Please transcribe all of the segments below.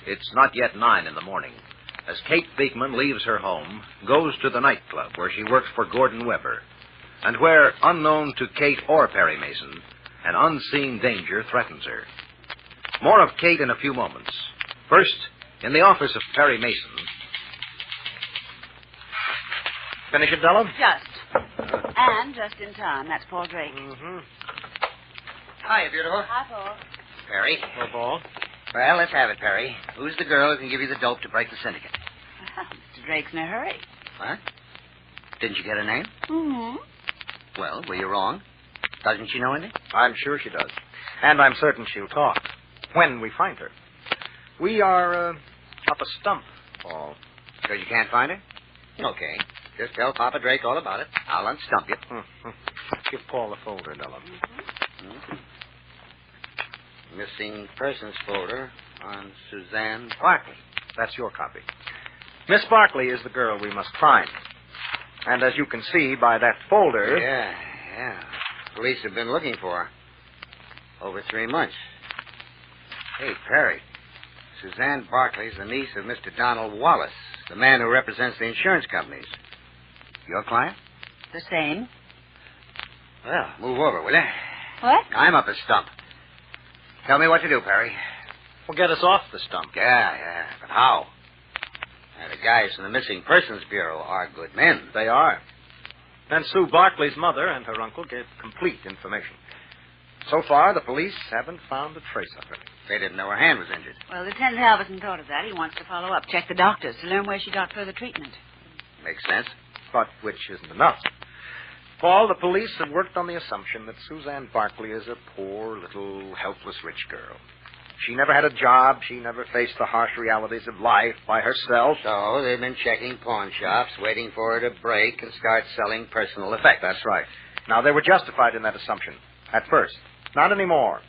It's not yet 9 in the morning as Kate Beekman leaves her home, goes to the nightclub where she works for Gordon Weber, and where, unknown to Kate or Perry Mason, an unseen danger threatens her. More of Kate in a few moments. First, in the office of Perry Mason. Finish it, Della? Just. And just in time. That's Paul Drake. Mm-hmm. Hi, beautiful. Hi, Paul. Perry. Hello, Paul. Well, let's have it, Perry. Who's the girl who can give you the dope to break the syndicate? Mr. Drake's in a hurry. What? Didn't you get her name? Mm-hmm. Well, were you wrong? Doesn't she know anything? I'm sure she does. And I'm certain she'll talk when we find her. We are up a stump, Paul. Because you can't find her? Okay. Just tell Papa Drake all about it. I'll unstump you. Give Paul the folder, Della. Mm-hmm. Missing persons folder on Suzanne Barkley. That's your copy. Miss Barkley is the girl we must find. And as you can see by that folder... Yeah. Police have been looking for her. Over 3 months. Hey, Perry. Suzanne Barkley's the niece of Mr. Donald Wallace, the man who represents the insurance companies. Your client? The same. Well, move over, will you? What? I'm up a stump. Tell me what to do, Perry. Well, get us off the stump. Yeah. But how? The guys from the Missing Persons Bureau are good men. They are. And Sue Barkley's mother and her uncle gave complete information. So far, the police haven't found a trace of her. They didn't know her hand was injured. Well, Lieutenant Halverson thought of that. He wants to follow up, check the doctors to learn where she got further treatment. Makes sense. But which isn't enough. Paul, the police have worked on the assumption that Suzanne Barkley is a poor, little, helpless rich girl. She never had a job. She never faced the harsh realities of life by herself. So they've been checking pawn shops, waiting for her to break and start selling personal effects. That's right. Now, they were justified in that assumption. At first. Not anymore.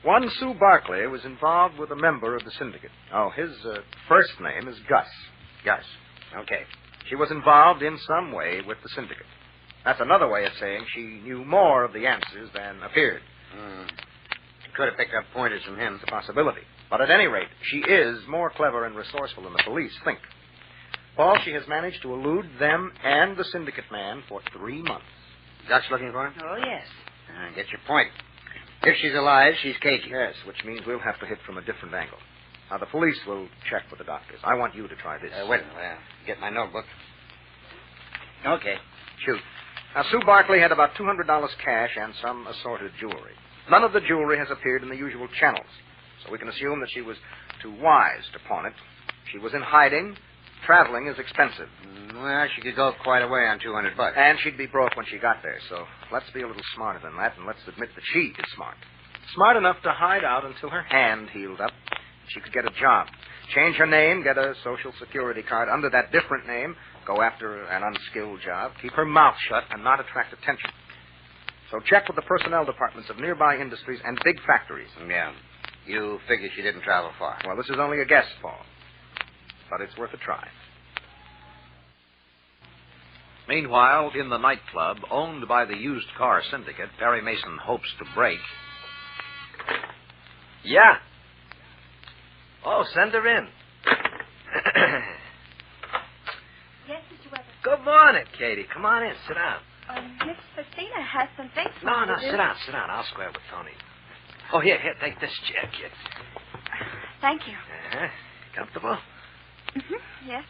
One Sue Barkley was involved with a member of the syndicate. Oh, his first name is Gus. Gus. Okay. She was involved in some way with the syndicate. That's another way of saying she knew more of the answers than appeared. She could have picked up pointers from him. It's a possibility. But at any rate, she is more clever and resourceful than the police think. Paul, she has managed to elude them and the syndicate man for 3 months. Gus looking for her? Oh, yes. Get your point. If she's alive, she's cagey. Yes, which means we'll have to hit from a different angle. Now, the police will check with the doctors. I want you to try this. Wait a minute. Get my notebook. Okay. Shoot. Now, Sue Barkley had about $200 cash and some assorted jewelry. None of the jewelry has appeared in the usual channels, so we can assume that she was too wise to pawn it. She was in hiding. Traveling is expensive. Well, she could go quite a way on $200. And she'd be broke when she got there, so let's be a little smarter than that, and let's admit that she is smart. Smart enough to hide out until her hand healed up. She could get a job. Change her name, get a Social Security card under that different name, go after an unskilled job, keep her mouth shut, and not attract attention. So check with the personnel departments of nearby industries and big factories. Yeah. You figure she didn't travel far. Well, this is only a guess, Paul. But it's worth a try. Meanwhile, in the nightclub owned by the used car syndicate Perry Mason hopes to break. Yeah. Oh, send her in. Yes, Mr. Weber. Good morning, Katie. Come on in. Sit down. Miss Faustina has some things for No, me to do. sit down. I'll square with Tony. Oh, here, take this chair, kid. Thank you. Uh-huh. Comfortable? Mm-hmm. Yes.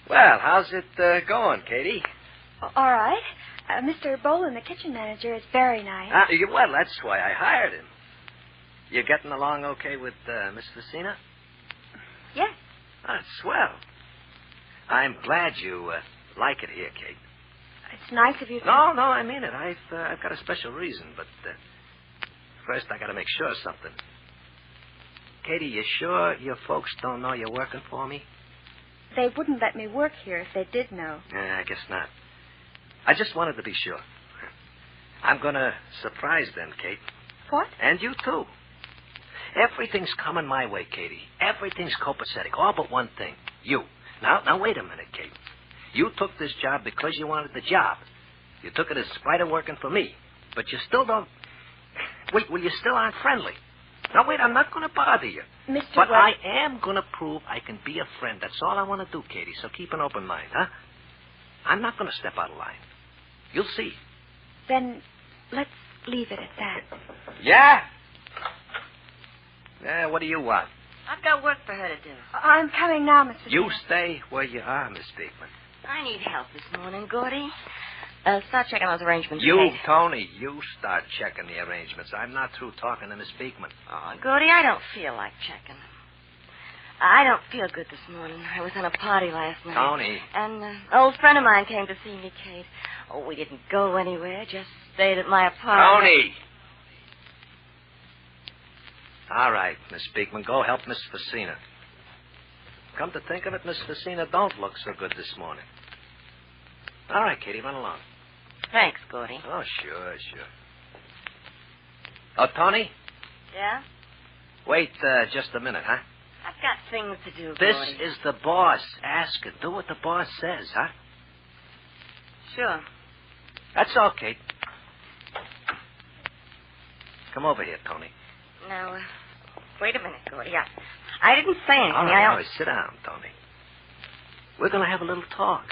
Well, how's it going, Katie? All right. Mr. Bolin, the kitchen manager, is very nice. Well, that's why I hired him. You getting along okay with Miss Faustina? Yes. That's swell. I'm glad you like it here, Kate. It's nice of you to... No, I mean it. I've got a special reason, but first I got to make sure of something. Katie, you sure your folks don't know you're working for me? They wouldn't let me work here if they did know. I guess not. I just wanted to be sure. I'm going to surprise them, Kate. What? And you, too. Everything's coming my way, Katie. Everything's copacetic, all but one thing. You. Now, wait a minute, Kate. You took this job because you wanted the job. You took it in spite of working for me. But you still don't... Well, you still aren't friendly. Now, wait, I'm not going to bother you. Mr. But Webb. I am going to prove I can be a friend. That's all I want to do, Katie, so keep an open mind, huh? I'm not going to step out of line. You'll see. Then let's leave it at that. Yeah? Yeah, what do you want? I've got work for her to do. I'm coming now, Mr. You Webb. stay where you are, Miss Beekman. I need help this morning, Gordy. Start checking those arrangements. You, Kate. Tony, you start checking the arrangements. I'm not through talking to Miss Beekman. Oh, Gordy, I don't feel like checking. I don't feel good this morning. I was on a party last night. Tony. And an old friend of mine came to see me, Kate. Oh, we didn't go anywhere, just stayed at my apartment. Tony! All right, Miss Beekman, go help Miss Facina. Come to think of it, Miss Facina don't look so good this morning. All right, Katie, run along. Thanks, Gordy. Oh, sure. Oh, Tony, Yeah? wait just a minute, huh? I've got things to do, This Gordy. is the boss. Ask her. Do what the boss says, huh? Sure. That's all, Kate. Come over here, Tony. Now, wait a minute, Gordy. I didn't say anything. All right, sit down, Tony. We're going to have a little talk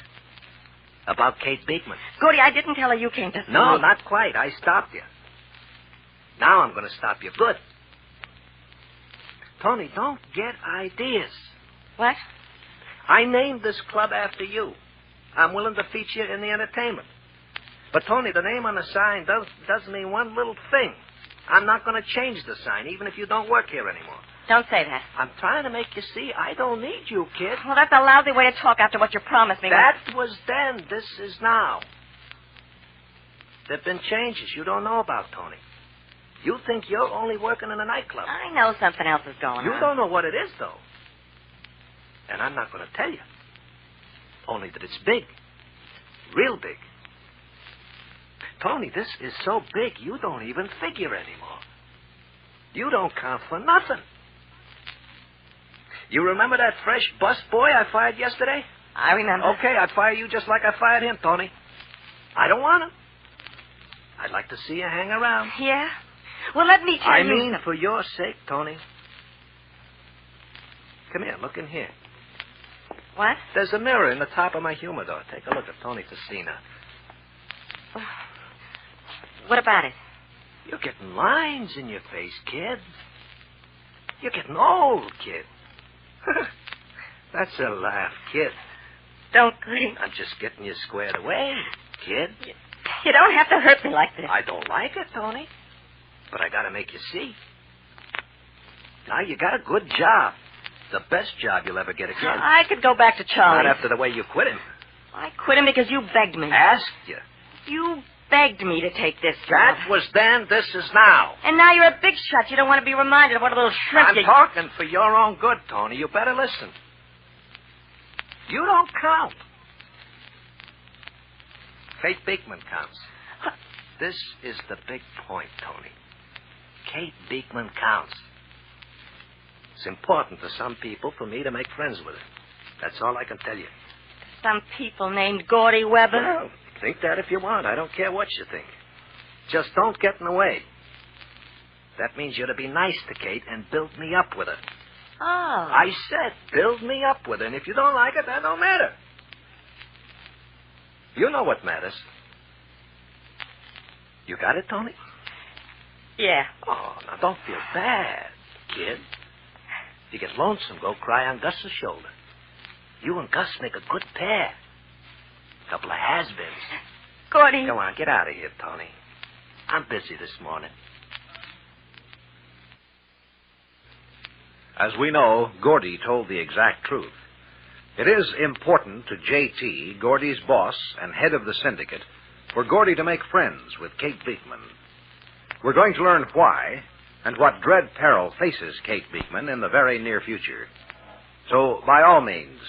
about Kate Beekman. Gordy, I didn't tell her you came to see No, me. not quite. I stopped you. Now I'm going to stop you. Good. Tony, don't get ideas. What? I named this club after you. I'm willing to feature in the entertainment. But, Tony, the name on the sign does mean one little thing. I'm not going to change the sign, even if you don't work here anymore. Don't say that. I'm trying to make you see I don't need you, kid. Well, that's a lousy way to talk after what you promised me. That was then. This is now. There have been changes you don't know about, Tony. You think you're only working in a nightclub. I know something else is going You on. don't know what it is, though. And I'm not going to tell you. Only that it's big. Real big. Tony, this is so big you don't even figure anymore. You don't count for nothing. You remember that fresh bus boy I fired yesterday? I remember. Okay, I'd fire you just like I fired him, Tony. I don't want him. I'd like to see you hang around. Yeah? Well, let me tell I you mean, something. for your sake, Tony. Come here, look in here. What? There's a mirror in the top of my humidor. Take a look at Tony Facina. What about it? You're getting lines in your face, kid. You're getting old, kid. That's a laugh, kid. Don't, Gordy. I'm just getting you squared away, kid. You don't have to hurt me like this. I don't like it, Tony. But I gotta make you see. Now you got a good job. The best job you'll ever get again. I could go back to Charlie. Not after the way you quit him. I quit him because you begged me. Asked you. You begged me to take this job. That was then, this is now. And now you're a big shot. You don't want to be reminded of what a little shrimp I'm you... talking for your own good, Tony. You better listen. You don't count. Kate Beekman counts. This is the big point, Tony. Kate Beekman counts. It's important to some people for me to make friends with her. That's all I can tell you. Some people named Gordy Weber. Well, think that if you want. I don't care what you think. Just don't get in the way. That means you're to be nice to Kate and build me up with her. Oh. I said build me up with her, and if you don't like it, that don't matter. You know what matters. You got it, Tony? Yeah. Oh, now don't feel bad, kid. If you get lonesome, go cry on Gus's shoulder. You and Gus make a good pair. Couple of has-beens. Gordy. Go on, get out of here, Tony. I'm busy this morning. As we know, Gordy told the exact truth. It is important to J.T., Gordy's boss and head of the Syndicate, for Gordy to make friends with Kate Beekman. We're going to learn why and what dread peril faces Kate Beekman in the very near future. So, by all means,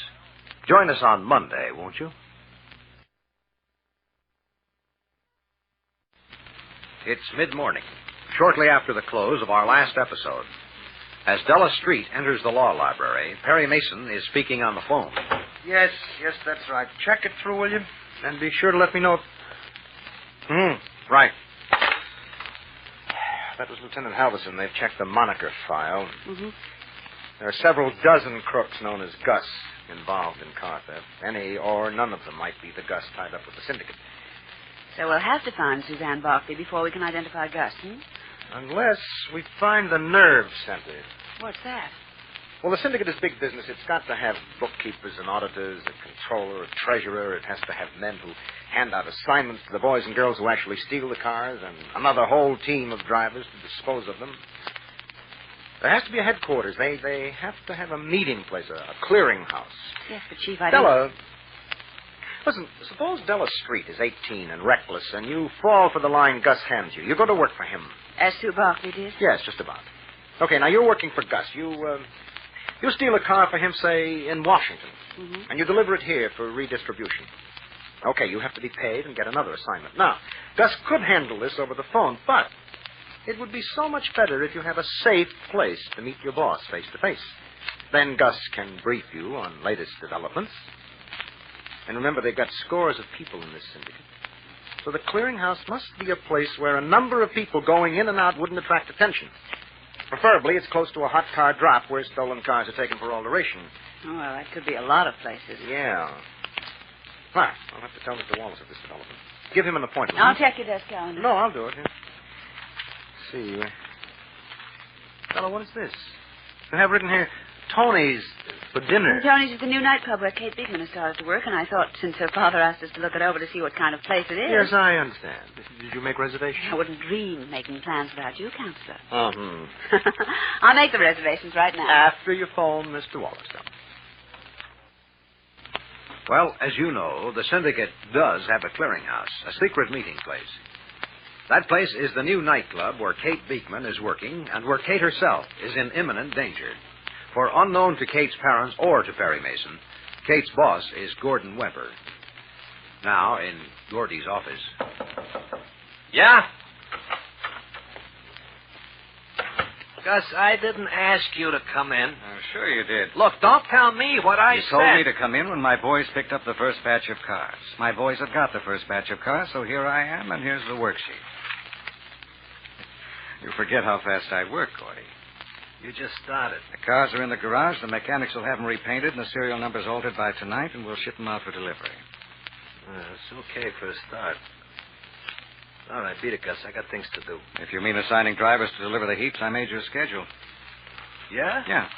join us on Monday, won't you? It's mid-morning, shortly after the close of our last episode. As Della Street enters the law library, Perry Mason is speaking on the phone. Yes, that's right. Check it through, will you? And be sure to let me know if... Right. That was Lieutenant Halverson. They've checked the moniker file. Mm-hmm. There are several dozen crooks known as Gus involved in car theft. Any or none of them might be the Gus tied up with the Syndicate. So we'll have to find Suzanne Barkley before we can identify Gus, Unless we find the nerve center. What's that? Well, the Syndicate is big business. It's got to have bookkeepers and auditors, a controller, a treasurer. It has to have men who hand out assignments to the boys and girls who actually steal the cars, and another whole team of drivers to dispose of them. There has to be a headquarters. They have to have a meeting place, a clearinghouse. Yes, but Chief, I Della, listen, suppose Della Street is 18 and reckless, and you fall for the line Gus hands you. You go to work for him. As Sue Barkley did? Yes, just about. Okay, now you're working for Gus. You steal a car for him, say, in Washington, and you deliver it here for redistribution. Okay, you have to be paid and get another assignment. Now, Gus could handle this over the phone, but it would be so much better if you have a safe place to meet your boss face to face. Then Gus can brief you on latest developments. And remember, they've got scores of people in this syndicate. So the clearinghouse must be a place where a number of people going in and out wouldn't attract attention. Preferably, it's close to a hot car drop where stolen cars are taken for alteration. Oh, well, that could be a lot of places. Yeah. Right. I'll have to tell Mr. Wallace of this development. Give him an appointment. I'll check your desk calendar. No, I'll do it. Yeah. See. Fella, what is this? You have written here, Tony's for dinner. Tony's is the new nightclub where Kate Beekman has started to work, and I thought since her father asked us to look it over to see what kind of place it is. Yes, I understand. Did you make reservations? I wouldn't dream of making plans without you, Counselor. Uh-huh. I'll make the reservations right now. After you phone Mr. Wallace, though. Well, as you know, the Syndicate does have a clearinghouse, a secret meeting place. That place is the new nightclub where Kate Beekman is working and where Kate herself is in imminent danger. For unknown to Kate's parents or to Perry Mason, Kate's boss is Gordon Weber. Now, in Gordy's office. Yeah? Gus, I didn't ask you to come in. Oh, sure you did. Look, don't tell me what I You said. told me to come in when my boys picked up the first batch of cars. My boys have got the first batch of cars, so here I am, and here's the worksheet. You forget how fast I work, Gordy. You just started. The cars are in the garage. The mechanics will have them repainted and the serial numbers altered by tonight, and we'll ship them out for delivery. It's okay for a start. All right, beat it, Gus. I got things to do. If you mean assigning drivers to deliver the heaps, I made your schedule. Yeah? Yeah.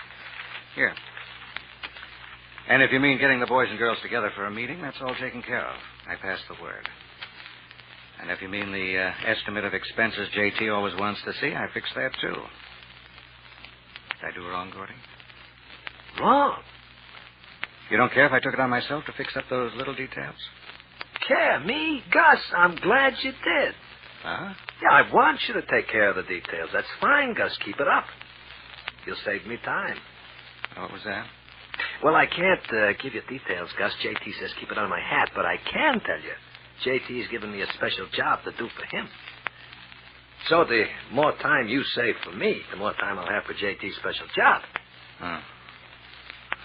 Here. And if you mean getting the boys and girls together for a meeting, that's all taken care of. I passed the word. And if you mean the estimate of expenses J.T. always wants to see, I fixed that, too. Did I do wrong, Gordy? Wrong? You don't care if I took it on myself to fix up those little details? Care? Me? Gus, I'm glad you did. Huh? Yeah, I want you to take care of the details. That's fine, Gus. Keep it up. You'll save me time. What was that? Well, I can't give you details, Gus. J.T. says keep it on my hat, but I can tell you. J.T.'s given me a special job to do for him. So the more time you save for me, the more time I'll have for J.T.'s special job. Huh.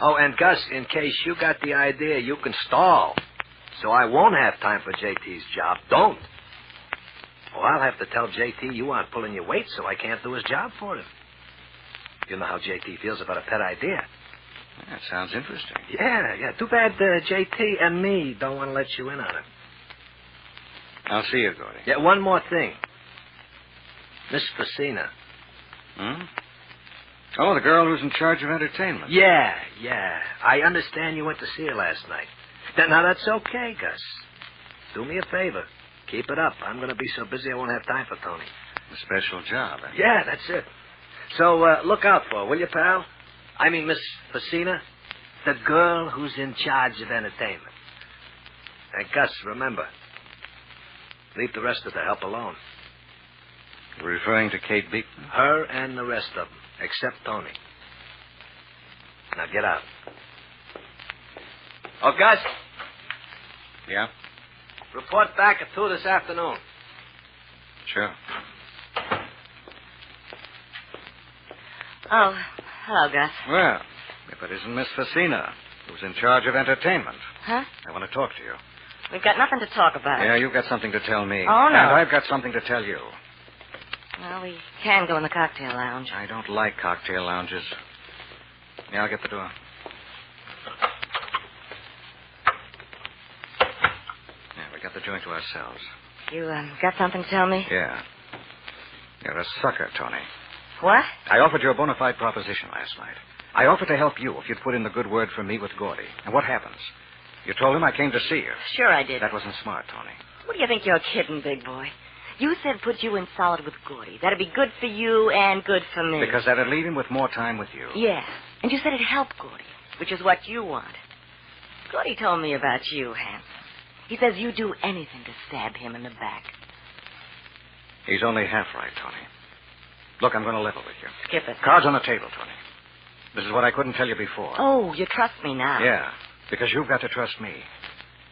Oh, and Gus, in case you got the idea, you can stall. So I won't have time for J.T.'s job. Don't. Oh, I'll have to tell J.T. you aren't pulling your weight, so I can't do his job for him. You know how J.T. feels about a pet idea. That sounds interesting. Yeah. Too bad J.T. and me don't want to let you in on it. I'll see you, Gordy. Yeah, one more thing. Miss Facina. Hmm? Oh, the girl who's in charge of entertainment. Yeah. I understand you went to see her last night. Now, that's okay, Gus. Do me a favor. Keep it up. I'm going to be so busy I won't have time for Tony. A special job, eh? Yeah, that's it. So, look out for her, will you, pal? I mean, Miss Facina, the girl who's in charge of entertainment. And Gus, remember, leave the rest of the help alone. You're referring to Kate Beekman? Her and the rest of them, except Tony. Now, get out. Oh, Gus, Yeah? report back at 2 this afternoon. Sure. Oh, hello, Gus. Well, if it isn't Miss Facina, who's in charge of entertainment, Huh? I want to talk to you. We've got nothing to talk about. Yeah, you've got something to tell me. Oh, no. And I've got something to tell you. Well, we can go in the cocktail lounge. I don't like cocktail lounges. Yeah, I'll get the door. Yeah, we got the joint to ourselves. You, got something to tell me? Yeah. You're a sucker, Tony. What? I offered you a bona fide proposition last night. I offered to help you if you'd put in the good word for me with Gordy. And what happens? You told him I came to see you. Sure I did. That wasn't smart, Tony. What do you think you're kidding, big boy? You said put you in solid with Gordy. That'd be good for you and good for me. Because that'd leave him with more time with you. Yeah. And you said it'd help Gordy, which is what you want. Gordy told me about you, Hanson. He says you do anything to stab him in the back. He's only half right, Tony. Look, I'm going to level with you. Skip it. Cards on the table, Tony. This is what I couldn't tell you before. Oh, you trust me now. Yeah, because you've got to trust me.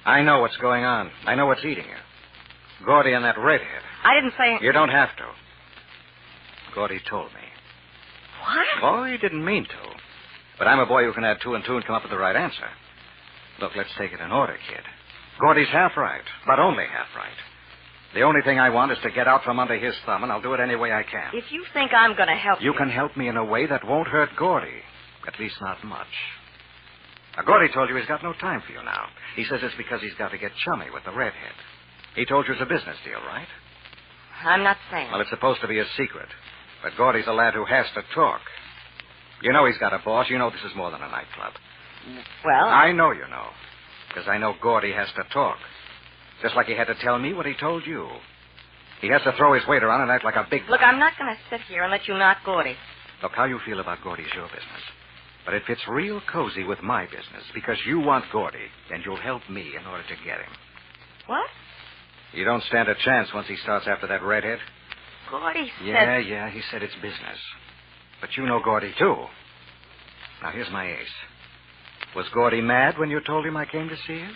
I know what's going on. I know what's eating you. Gordy and that redhead. I didn't say... You don't have to. Gordy told me. What? Oh, he didn't mean to. But I'm a boy who can add 2 and 2 and come up with the right answer. Look, let's take it in order, kid. Gordy's half right, but only half right. The only thing I want is to get out from under his thumb, and I'll do it any way I can. If you think I'm going to help you... You can help me in a way that won't hurt Gordy. At least not much. Now, Gordy told you he's got no time for you now. He says it's because he's got to get chummy with the redhead. He told you it's a business deal, right? I'm not saying. Well, it's supposed to be a secret. But Gordy's a lad who has to talk. You know he's got a boss. You know this is more than a nightclub. Well... I know you know. Because I know Gordy has to talk. Just like he had to tell me what he told you. He has to throw his weight around and act like a big... Look, I'm not going to sit here and let you knock Gordy. Look, how you feel about Gordy's your business. But it fits real cozy with my business because you want Gordy, and you'll help me in order to get him. What? You don't stand a chance once he starts after that redhead. Gordy said... Yeah, he said it's business. But you know Gordy, too. Now, here's my ace. Was Gordy mad when you told him I came to see you?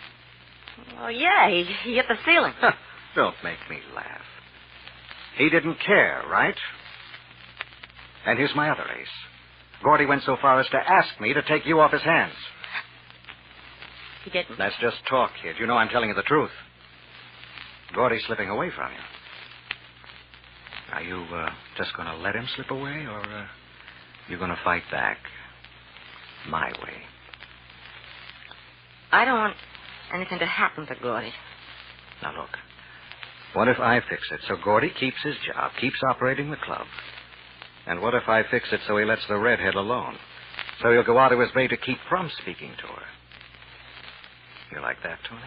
Well, yeah, he hit the ceiling. Don't make me laugh. He didn't care, right? And here's my other ace. Gordy went so far as to ask me to take you off his hands. He didn't. That's just talk, kid. You know I'm telling you the truth. Gordy's slipping away from you. Are you just going to let him slip away, or you going to fight back my way? I don't want anything to happen to Gordy. Now, look. What if I fix it so Gordy keeps his job, keeps operating the club? And what if I fix it so he lets the redhead alone? So he'll go out of his way to keep from speaking to her. You like that, Tony?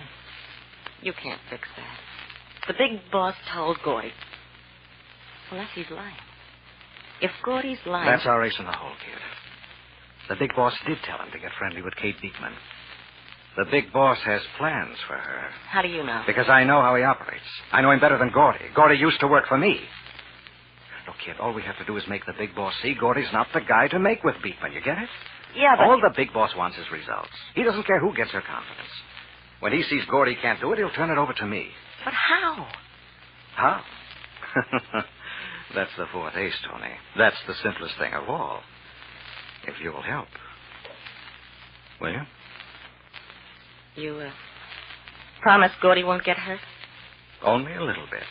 You can't fix that. The big boss told Gordy. Unless he's lying. If Gordy's lying... That's our ace in the hole, kid. The big boss did tell him to get friendly with Kate Beekman. The big boss has plans for her. How do you know? Because I know how he operates. I know him better than Gordy. Gordy used to work for me. Look, kid, all we have to do is make the big boss see Gordy's not the guy to make with Beekman. You get it? Yeah, but... All the big boss wants is results. He doesn't care who gets her confidence. When he sees Gordy can't do it, he'll turn it over to me. But how? How? That's the fourth ace, Tony. That's the simplest thing of all. If you'll help. Will you? You, promise Gordy won't get hurt? Only a little bit.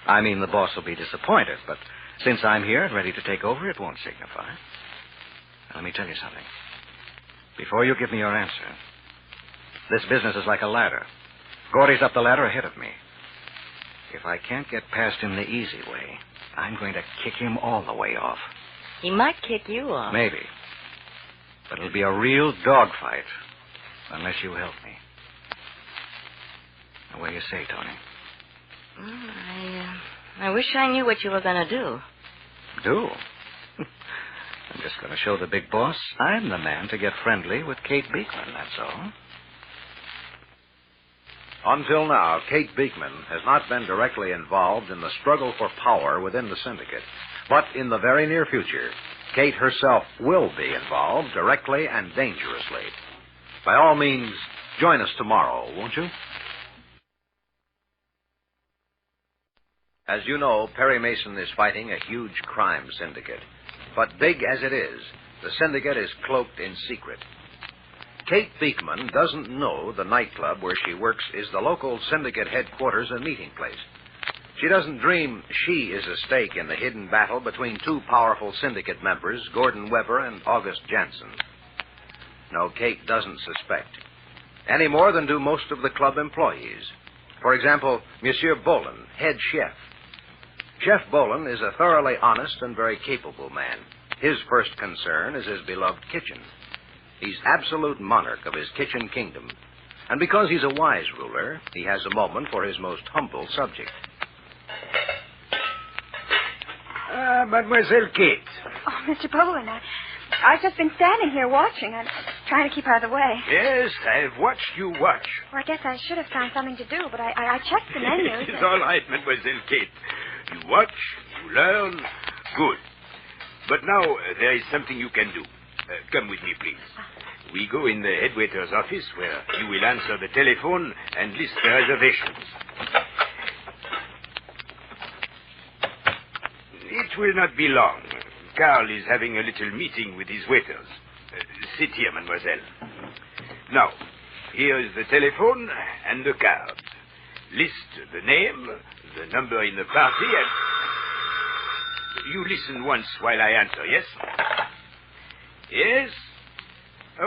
I mean, the boss will be disappointed, but since I'm here and ready to take over, it won't signify. Now, let me tell you something. Before you give me your answer, this business is like a ladder. Gordy's up the ladder ahead of me. If I can't get past him the easy way, I'm going to kick him all the way off. He might kick you off. Maybe. But it'll be a real dogfight, unless you help me. Now, what do you say, Tony? I wish I knew what you were going to do. Do? I'm just going to show the big boss I'm the man to get friendly with Kate Beekman, that's all. Until now, Kate Beekman has not been directly involved in the struggle for power within the syndicate. But in the very near future, Kate herself will be involved directly and dangerously. By all means, join us tomorrow, won't you? As you know, Perry Mason is fighting a huge crime syndicate. But big as it is, the syndicate is cloaked in secret. Kate Beekman doesn't know the nightclub where she works is the local syndicate headquarters and meeting place. She doesn't dream she is a stake in the hidden battle between two powerful syndicate members, Gordon Weber and August Jansen. No, Kate doesn't suspect, any more than do most of the club employees. For example, Monsieur Bolin, head chef. Chef Bolin is a thoroughly honest and very capable man. His first concern is his beloved kitchen. He's absolute monarch of his kitchen kingdom. And because he's a wise ruler, he has a moment for his most humble subject. Mademoiselle Kate. Oh, Mr. Bolin, I've just been standing here watching. I'm trying to keep out of the way. Yes, I've watched you watch. Well, I guess I should have found something to do, but I checked the menus. It's all right, Mademoiselle Kate. You watch, you learn. Good. But now there is something you can do. Come with me, please. We go in the head waiter's office where you will answer the telephone and list the reservations. It will not be long. Carl is having a little meeting with his waiters. Sit here, mademoiselle. Now, here is the telephone and the card. List the name, the number in the party, and... You listen once while I answer, yes? Yes?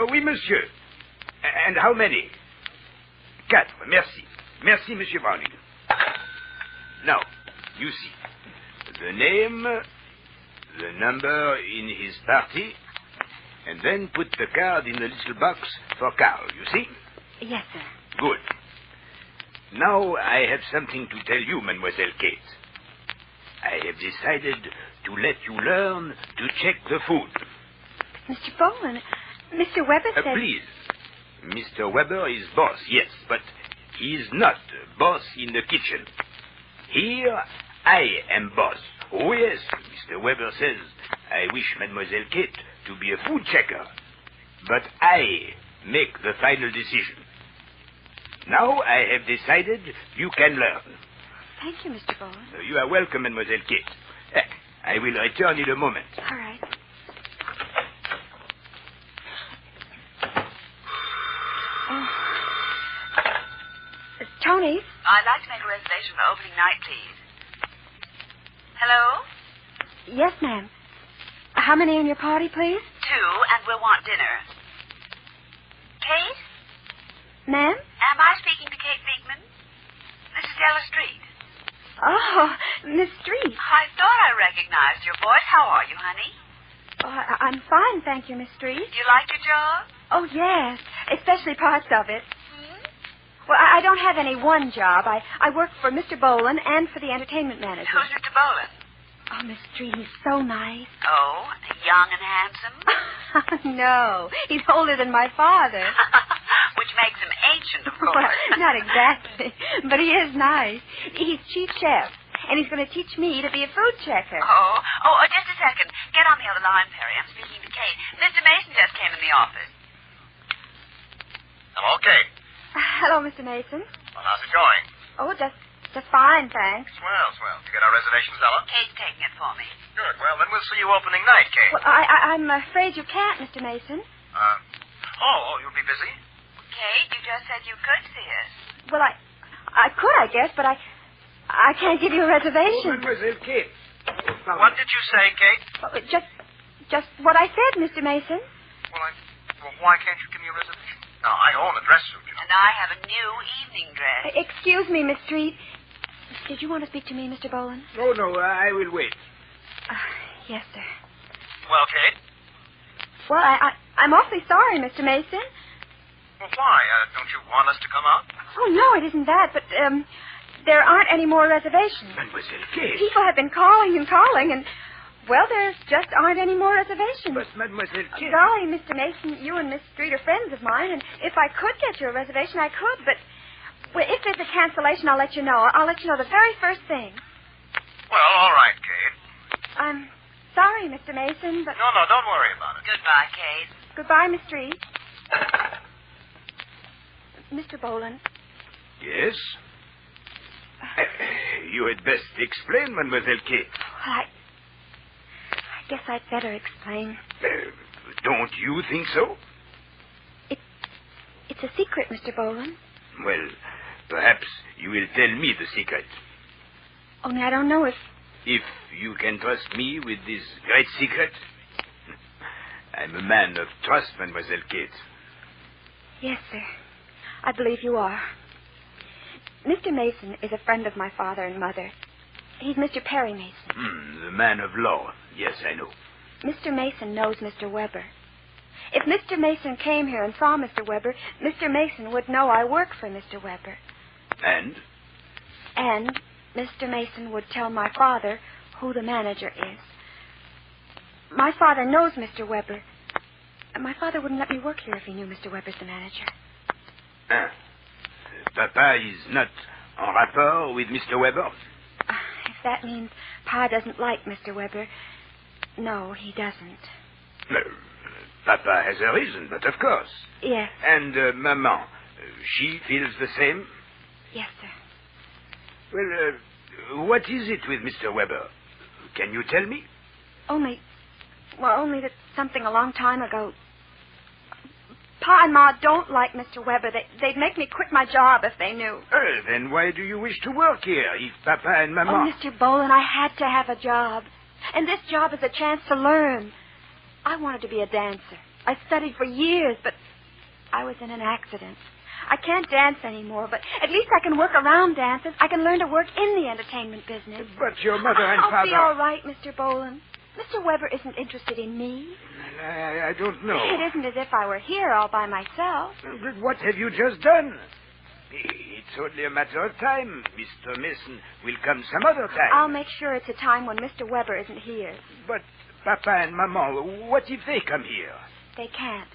Oui, monsieur. And how many? 4. Merci. Merci, Monsieur Browning. Now, you see. The name, the number in his party, and then put the card in the little box for Carl, you see? Yes, sir. Good. Now I have something to tell you, Mademoiselle Kate. I have decided to let you learn to check the food. Mr. Bolin, Mr. Weber said... Please. Mr. Weber is boss, yes, but he is not boss in the kitchen. Here, I am boss. Oh, yes, Mr. Weber says, I wish Mademoiselle Kate to be a food checker. But I make the final decision. Now I have decided you can learn. Thank you, Mr. Bolin. You are welcome, Mademoiselle Kate. I will return in a moment. All right. Tony? I'd like to make a reservation for opening night, please. Hello? Yes, ma'am. How many in your party, please? 2, and we'll want dinner. Kate? Ma'am? Am I speaking to Kate Beekman? This is Della Street. Oh, Miss Street. I thought I recognized your voice. How are you, honey? Oh, I'm fine, thank you, Miss Street. You like your job? Oh, yes, especially parts of it. Well, I don't have any one job. I work for Mr. Bolin and for the entertainment manager. Who's Mr. Bolin? Oh, Miss Street, he's so nice. Oh, young and handsome? No, he's older than my father. Which makes him ancient, of course. Well, not exactly, but he is nice. He's chief chef, and he's going to teach me to be a food checker. Oh, just a second. Get on the other line, Perry. I'm speaking to Kate. Mr. Mason just came in the office. Hello, Kate. Hello, Mr. Mason. Well, how's it going? Oh, just fine, thanks. Swell. Did you get our reservations, Ella? Kate's taking it for me. Good. Well, then we'll see you opening night, Kate. Well, I'm afraid you can't, Mr. Mason. You'll be busy? Kate, you just said you could see us. Well, I could, I guess, but I can't give you a reservation. Mademoiselle Kate. What did you say, Kate? Oh, just what I said, Mr. Mason. Well, why can't you give me a reservation? Now, I own a dress suit, you know. And I have a new evening dress. Excuse me, Miss Street. Did you want to speak to me, Mr. Bolin? Oh, no, I will wait. Yes, sir. Well, Kate? Well, I'm awfully sorry, Mr. Mason. Well, why? Don't you want us to come out? Oh, no, it isn't that, but, there aren't any more reservations. Mademoiselle Kate. People have been calling and calling, and, well, there just aren't any more reservations. But, Mademoiselle Kate... Golly, Mr. Mason, you and Miss Street are friends of mine, and if I could get you a reservation, I could, but... Well, if there's a cancellation, I'll let you know. I'll let you know the very first thing. Well, all right, Kate. I'm sorry, Mr. Mason, but... No, don't worry about it. Goodbye, Kate. Goodbye, Miss Street. Mr. Bolin. Yes? You had best explain, Mademoiselle Kate. I guess I'd better explain. Don't you think so? It's a secret, Mr. Bolin. Well, perhaps you will tell me the secret. Only I don't know if... If you can trust me with this great secret. I'm a man of trust, Mademoiselle Kate. Yes, sir. I believe you are. Mr. Mason is a friend of my father and mother. He's Mr. Perry Mason. The man of law. Yes, I know. Mr. Mason knows Mr. Weber. If Mr. Mason came here and saw Mr. Weber, Mr. Mason would know I work for Mr. Weber. And? And Mr. Mason would tell my father who the manager is. My father knows Mr. Weber. And my father wouldn't let me work here if he knew Mr. Weber's the manager. Papa is not en rapport with Mr. Weber? If that means Pa doesn't like Mr. Weber, no, he doesn't. Papa has a reason, but of course. Yes. And Maman, she feels the same? Yes, sir. Well, what is it with Mr. Weber? Can you tell me? Only that something a long time ago. Pa and Ma don't like Mr. Weber. They'd make me quit my job if they knew. Then why do you wish to work here if Papa and Maman... Oh, Mr. Boland, I had to have a job. And this job is a chance to learn. I wanted to be a dancer. I studied for years, but I was in an accident. I can't dance anymore, but at least I can work around dances. I can learn to work in the entertainment business. But your mother and I'll father... be all right, Mr. Boland. Mr. Weber isn't interested in me. I don't know. It isn't as if I were here all by myself. But what have you just done? It's only a matter of time. Mr. Mason will come some other time. I'll make sure it's a time when Mr. Weber isn't here. But Papa and Maman, what if they come here? They can't.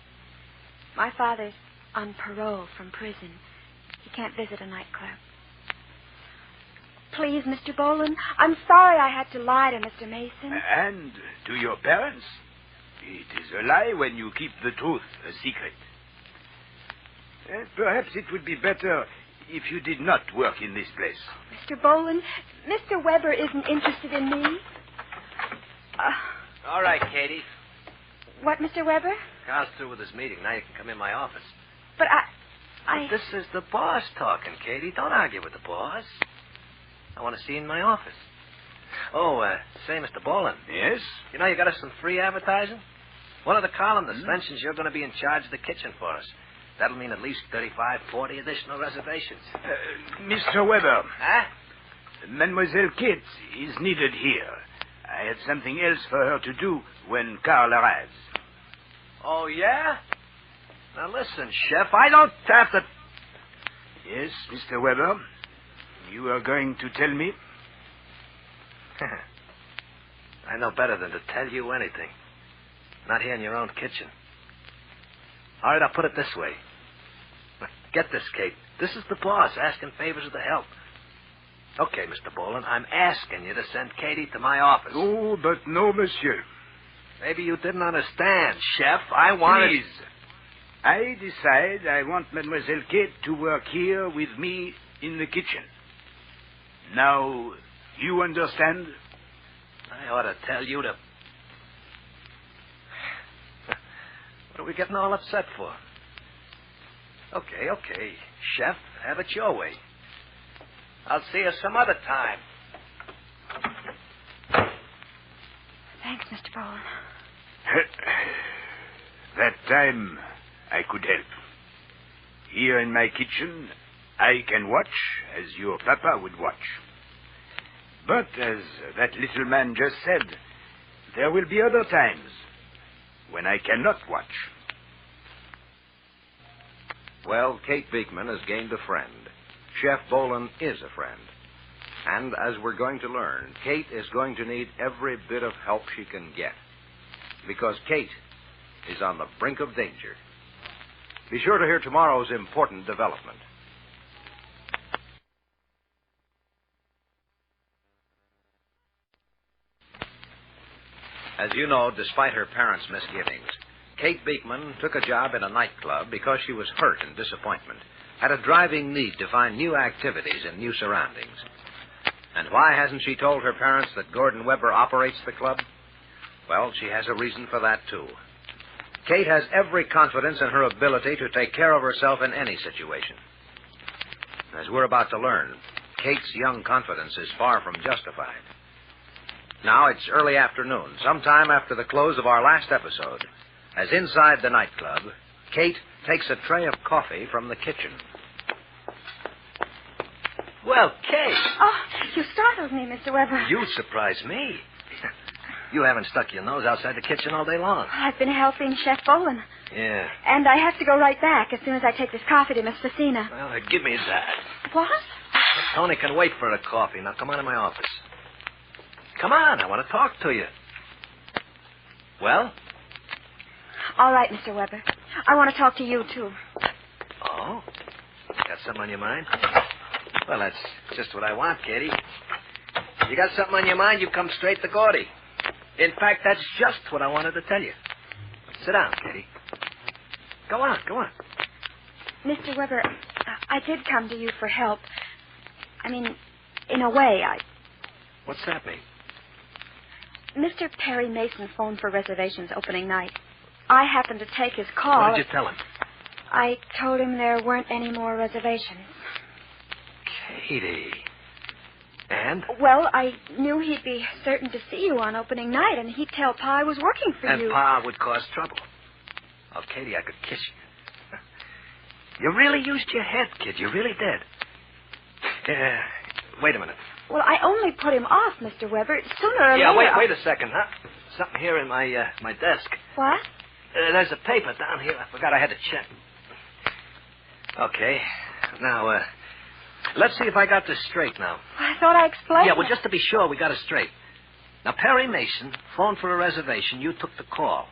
My father's on parole from prison. He can't visit a nightclub. Please, Mr. Boland, I'm sorry I had to lie to Mr. Mason. And to your parents? It is a lie when you keep the truth a secret. Perhaps it would be better if you did not work in this place. Mr. Boland, Mr. Weber isn't interested in me. All right, Katie. What, Mr. Weber? Carl's through with his meeting. Now you can come in my office. But I... This is the boss talking, Katie. Don't argue with the boss. I want to see you in my office. Oh, say, Mr. Boland. Yes? You know, you got us some free advertising? One of the columnists mentions you're going to be in charge of the kitchen for us. That'll mean at least 35, 40 additional reservations. Mr. Weber. Huh? Mademoiselle Kate is needed here. I had something else for her to do when Carl arrives. Oh, yeah? Now, listen, Chef, I don't have to... Yes, Mr. Weber. You are going to tell me? I know better than to tell you anything. Not here in your own kitchen. All right, I'll put it this way. Get this, Kate. This is the boss asking favors of the help. Okay, Mr. Boland, I'm asking you to send Katie to my office. Oh, but no, monsieur. Maybe you didn't understand, Chef. I wanted... Please. I decide I want Mademoiselle Kate to work here with me in the kitchen. Now, you understand? I ought to tell you to... What are we getting all upset for? Okay. Chef, have it your way. I'll see you some other time. Thanks, Mr. Boland. That time I could help. Here in my kitchen, I can watch as your papa would watch. But as that little man just said, there will be other times when I cannot watch. Well, Kate Beekman has gained a friend. Chef Boland is a friend. And as we're going to learn, Kate is going to need every bit of help she can get. Because Kate is on the brink of danger. Be sure to hear tomorrow's important development. As you know, despite her parents' misgivings, Kate Beekman took a job in a nightclub because she was hurt in disappointment, had a driving need to find new activities in new surroundings. And why hasn't she told her parents that Gordon Weber operates the club? Well, she has a reason for that, too. Kate has every confidence in her ability to take care of herself in any situation. As we're about to learn, Kate's young confidence is far from justified. Now it's early afternoon, sometime after the close of our last episode, as inside the nightclub, Kate takes a tray of coffee from the kitchen. Well, Kate. Oh, you startled me, Mr. Weber. You surprised me. You haven't stuck your nose outside the kitchen all day long. I've been helping Chef Bowen. Yeah. And I have to go right back as soon as I take this coffee to Miss Facina. Well, give me that. What? Tony can wait for the coffee. Now, come on to my office. Come on, I want to talk to you. Well? All right, Mr. Weber. I want to talk to you, too. Oh? Got something on your mind? Well, that's just what I want, Katie. You got something on your mind, you come straight to Gordy. In fact, that's just what I wanted to tell you. Sit down, Katie. Go on, go on. Mr. Weber, I did come to you for help. I mean, in a way, What's that mean? Mr. Perry Mason phoned for reservations opening night. I happened to take his call. What did you tell him? I told him there weren't any more reservations. Katie. And? Well, I knew he'd be certain to see you on opening night, and he'd tell Pa I was working for you. And Pa would cause trouble. Oh, Katie, I could kiss you. You really used your head, kid. You really did. Wait a minute. Well, I only put him off, Mr. Weber. Sooner or Yeah, later... wait a second, huh? Something here in my desk. What? There's a paper down here. I forgot I had to check. Okay. Now, let's see if I got this straight now. I thought I explained... Yeah, well, just to be sure we got it straight. Now, Perry Mason phoned for a reservation. You took the call.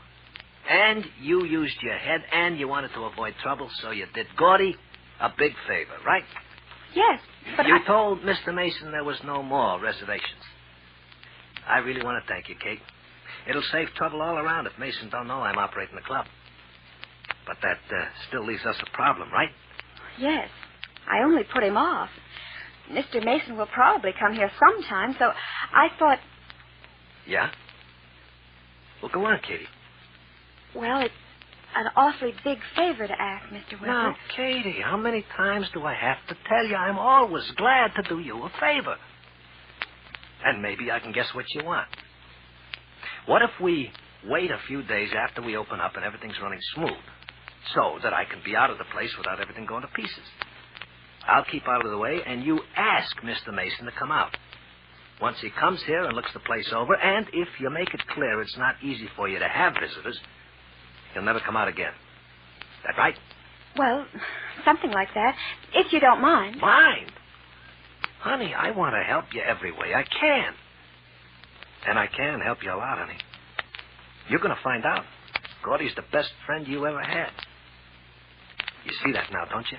And you used your head, and you wanted to avoid trouble, so you did Gordy a big favor, right? Yes, but You told Mr. Mason there was no more reservations. I really want to thank you, Kate. It'll save trouble all around if Mason don't know I'm operating the club. But that still leaves us a problem, right? Yes. I only put him off. Mr. Mason will probably come here sometime, so I thought... Yeah? Well, go on, Katie. Well, it's an awfully big favor to ask, Mr. Weber. Now, Katie, how many times do I have to tell you I'm always glad to do you a favor? And maybe I can guess what you want. What if we wait a few days after we open up and everything's running smooth, so that I can be out of the place without everything going to pieces? I'll keep out of the way, and you ask Mr. Mason to come out. Once he comes here and looks the place over, and if you make it clear it's not easy for you to have visitors, he'll never come out again. That right? Well, something like that, if you don't mind. Mind? Honey, I want to help you every way I can. And I can help you a lot, honey. You're going to find out. Gordy's the best friend you ever had. You see that now, don't you?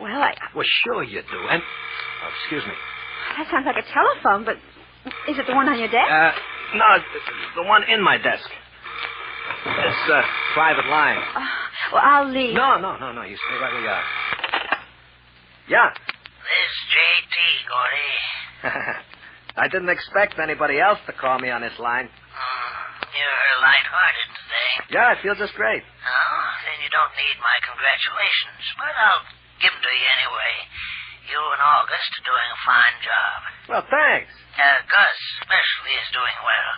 Well, Well, sure you do. And... Oh, excuse me. That sounds like a telephone, but is it the one on your desk? No, the one in my desk. It's a private line. Well, I'll leave. No. You stay right where you are. Yeah. This J.T., Gordy. I didn't expect anybody else to call me on this line. You're lighthearted today. Yeah, I feel just great. Oh, then you don't need my congratulations, but I'll give them to you anyway. You and August are doing a fine job. Well, thanks. Gus especially is doing well.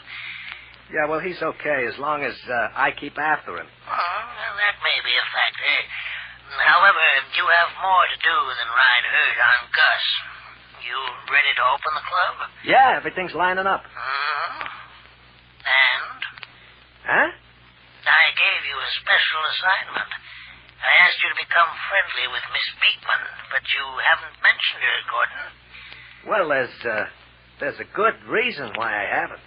Yeah, well, he's okay as long as I keep after him. Well, that may be a factor. However, you have more to do than ride herd on Gus. You ready to open the club? Yeah, everything's lining up. And? Huh? I gave you a special assignment. I asked you to become friendly with Miss Beekman, but you haven't mentioned her, Gordon. Well, there's a good reason why I haven't.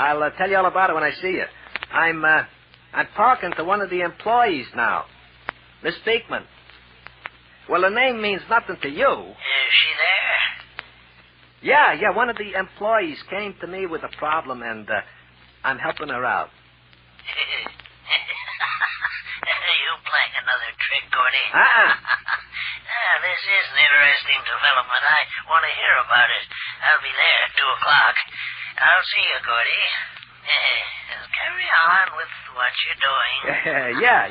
I'll tell you all about it when I see you. I'm talking to one of the employees now. Miss Beekman. Well, the name means nothing to you. Is she there? Yeah, one of the employees came to me with a problem, and I'm helping her out. You playing another trick, Gordy? This is an interesting development. I want to hear about it. I'll be there at 2 o'clock. I'll see you, Gordy. Carry on with what you're doing. Yeah.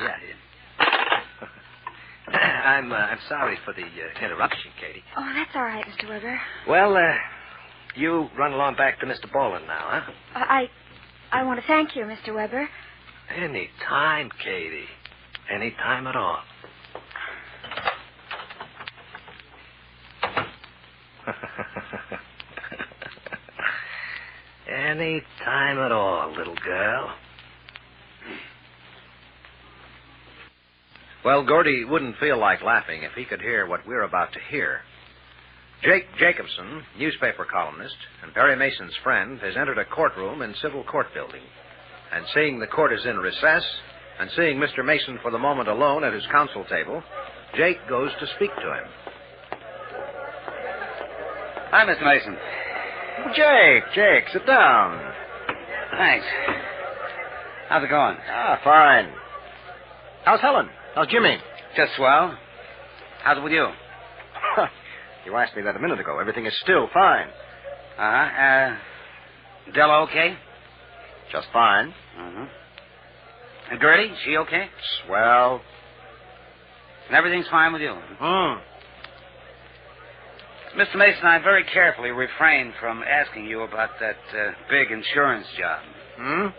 I'm sorry for the interruption, Katie. Oh, that's all right, Mr. Weber. Well, you run along back to Mr. Boland now, huh? I want to thank you, Mr. Weber. Any time, Katie. Any time at all. Any time at all, little girl. Well, Gordy wouldn't feel like laughing if he could hear what we're about to hear. Jake Jacobson, newspaper columnist, and Perry Mason's friend, has entered a courtroom in Civil Court building. And seeing the court is in recess, and seeing Mr. Mason for the moment alone at his counsel table, Jake goes to speak to him. Hi, Mr. Mason. Jake, sit down. Thanks. How's it going? Fine. How's Helen? How's Jimmy? Just swell. How's it with you? You asked me that a minute ago. Everything is still fine. Uh-huh. Della okay? Just fine. Mm-hmm. And Gertie, she okay? Swell. And everything's fine with you? Mr. Mason, I very carefully refrained from asking you about that big insurance job.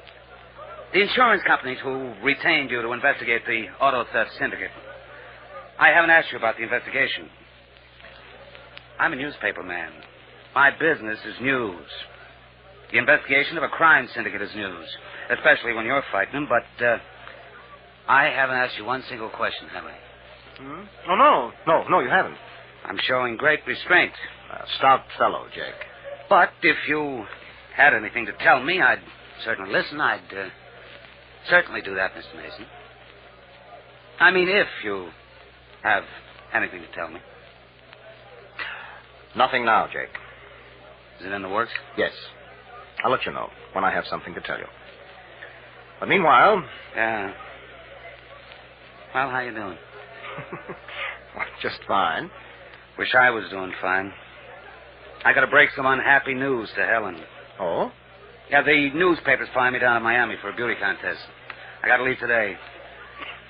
The insurance companies who retained you to investigate the auto theft syndicate. I haven't asked you about the investigation. I'm a newspaper man. My business is news. The investigation of a crime syndicate is news, especially when you're fighting them, but I haven't asked you one single question, have I? Oh, no, you haven't. I'm showing great restraint. Stout fellow, Jake. But if you had anything to tell me, I'd certainly listen. I'd certainly do that, Mr. Mason. I mean, if you have anything to tell me. Nothing now, Jake. Is it in the works? Yes. I'll let you know when I have something to tell you. But meanwhile... Yeah. Well, how you doing? Just fine. Wish I was doing fine. I got to break some unhappy news to Helen. Oh? Yeah, the newspaper's flying me down to Miami for a beauty contest. I got to leave today.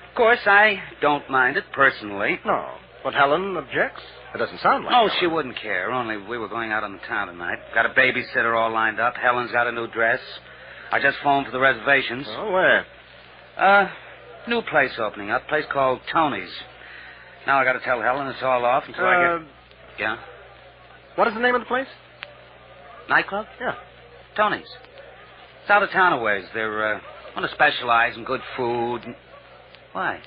Of course, I don't mind it personally. No. But Helen objects? It doesn't sound like No, Helen. she wouldn't care. Only we were going out on the town tonight. Got a babysitter all lined up. Helen's got a new dress. I just phoned for the reservations. Oh, where? New place opening up. A place called Tony's. Now I got to tell Helen it's all off until I get... Yeah? What is the name of the place? Nightclub? Yeah. Tony's. It's out of town a ways. They're want to specialize in good food. Why?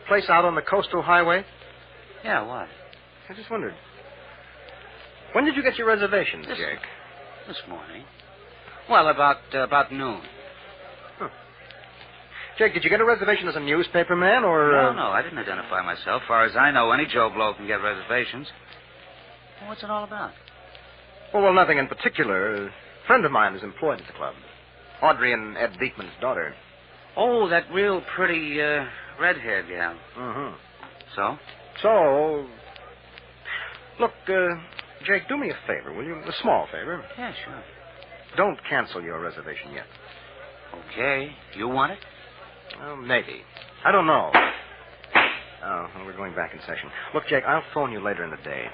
Place out on the coastal highway? Yeah, what? I just wondered. When did you get your reservations, Jake? This morning. Well, about noon. Huh. Jake, did you get a reservation as a newspaper man, or... No, I didn't identify myself. As far as I know, any Joe Blow can get reservations. Well, what's it all about? Well, nothing in particular. A friend of mine is employed at the club. Audrey and Ed Beekman's daughter. Oh, that real pretty redhead gal. Mm-hmm. So? So, look, Jake, do me a favor, will you? A small favor. Yeah, sure. Don't cancel your reservation yet. Okay. You want it? Well, maybe. I don't know. Oh, well, we're going back in session. Look, Jake, I'll phone you later in the day.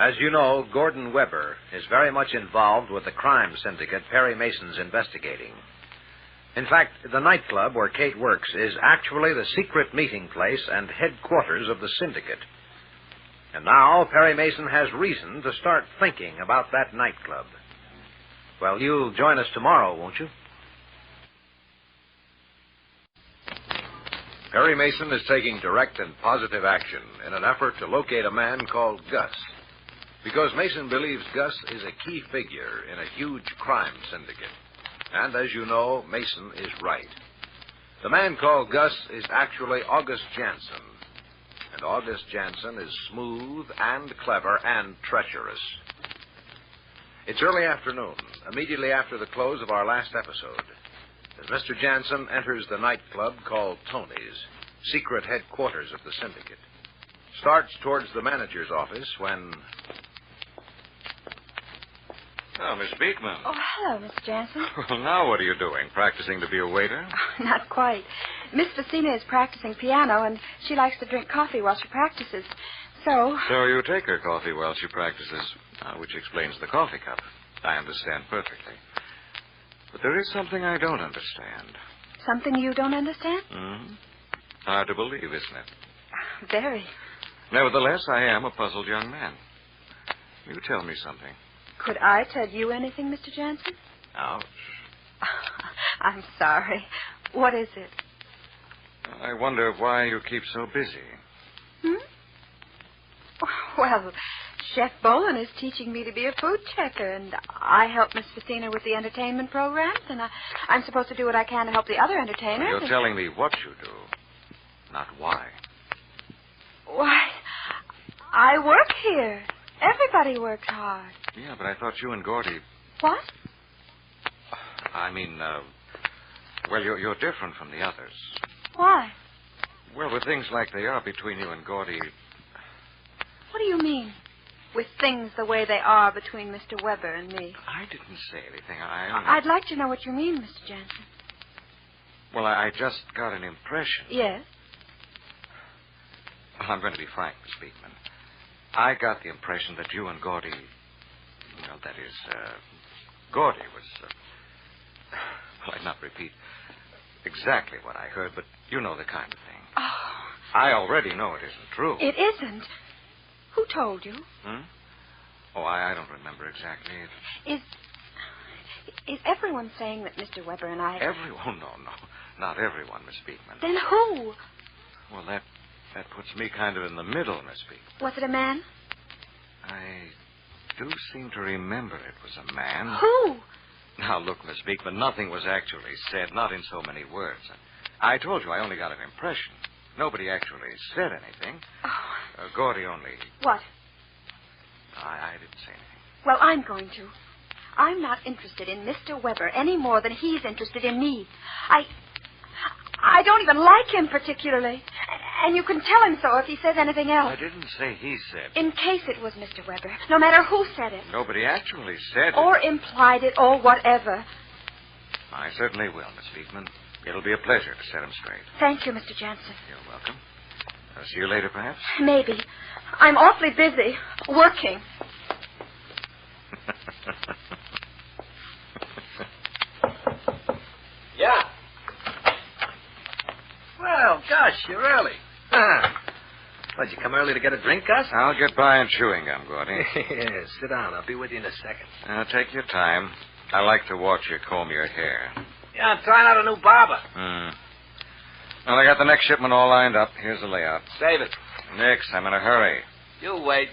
As you know, Gordon Weber is very much involved with the crime syndicate Perry Mason's investigating. In fact, the nightclub where Kate works is actually the secret meeting place and headquarters of the syndicate. And now Perry Mason has reason to start thinking about that nightclub. Well, you'll join us tomorrow, won't you? Perry Mason is taking direct and positive action in an effort to locate a man called Gus. Because Mason believes Gus is a key figure in a huge crime syndicate. And as you know, Mason is right. The man called Gus is actually August Jansen. And August Jansen is smooth and clever and treacherous. It's early afternoon, immediately after the close of our last episode, as Mr. Jansen enters the nightclub called Tony's, secret headquarters of the syndicate. Starts towards the manager's office when... Oh, Miss Beekman. Oh, hello, Mr. Jansen. Well, now what are you doing? Practicing to be a waiter? Not quite. Miss Vicina is practicing piano, and she likes to drink coffee while she practices. So... So you take her coffee while she practices, which explains the coffee cup. I understand perfectly. But there is something I don't understand. Something you don't understand? Mm-hmm. Hard to believe, isn't it? Very. Nevertheless, I am a puzzled young man. You tell me something. Could I tell you anything, Mr. Jansen? Ouch. I'm sorry. What is it? I wonder why you keep so busy. Well, Chef Boland is teaching me to be a food checker, and I help Miss Vicina with the entertainment programs, and I'm supposed to do what I can to help the other entertainers. You're telling me what you do, not why. Why, I work here. Everybody works hard. Yeah, but I thought you and Gordy... What? I mean, well, you're different from the others. Why? Well, with things like they are between you and Gordy... What do you mean, with things the way they are between Mr. Weber and me? I didn't say anything. I'd like to know what you mean, Mr. Jansen. Well, I just got an impression. Yes? Well, I'm going to be frank, Miss Beekman. I got the impression that you and Gordy... Well, that is, Gordy was... well, I'd not repeat exactly what I heard, but you know the kind of thing. Oh. I already know it isn't true. It isn't. Who told you? Oh, I don't remember exactly. Is everyone saying that Mr. Weber and I... Everyone? No. Not everyone, Miss Beekman. Then who? Well, that puts me kind of in the middle, Miss Beekman. Was it a man? I do seem to remember it was a man. Who? Now, look, Miss Beekman, nothing was actually said, not in so many words. I told you I only got an impression. Nobody actually said anything. Oh. Gordy only... What? I didn't say anything. Well, I'm going to. I'm not interested in Mr. Weber any more than he's interested in me. I don't even like him particularly. And you can tell him so if he says anything else. I didn't say he said. In case it was Mr. Weber, no matter who said it. Nobody actually said or it. Or implied it, or whatever. I certainly will, Miss Beekman. It'll be a pleasure to set him straight. Thank you, Mr. Jansen. You're welcome. I'll see you later, perhaps? Maybe. I'm awfully busy. Working. Yeah. Well, gosh, you're early. What'd you come early to get a drink, Gus? I'll get by on chewing gum, Gordy. Yeah, sit down. I'll be with you in a second. Take your time. I like to watch you comb your hair. Yeah, I'm trying out a new barber. Well, I got the next shipment all lined up. Here's the layout. Save it. Nix, I'm in a hurry. You wait.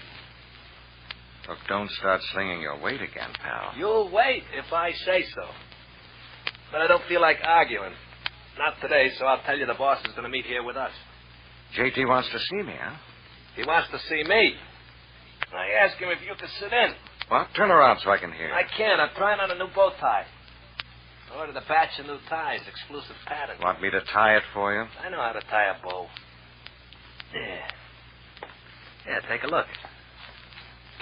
Look, don't start slinging your weight again, pal. You'll wait if I say so. But I don't feel like arguing. Not today, so I'll tell you the boss is going to meet here with us. JT wants to see me, huh? He wants to see me. I asked him if you could sit in. What? Turn around so I can hear. I can't. I'm trying on a new bow tie. I ordered a batch of new ties, exclusive pattern. Want me to tie it for you? I know how to tie a bow. Yeah, take a look.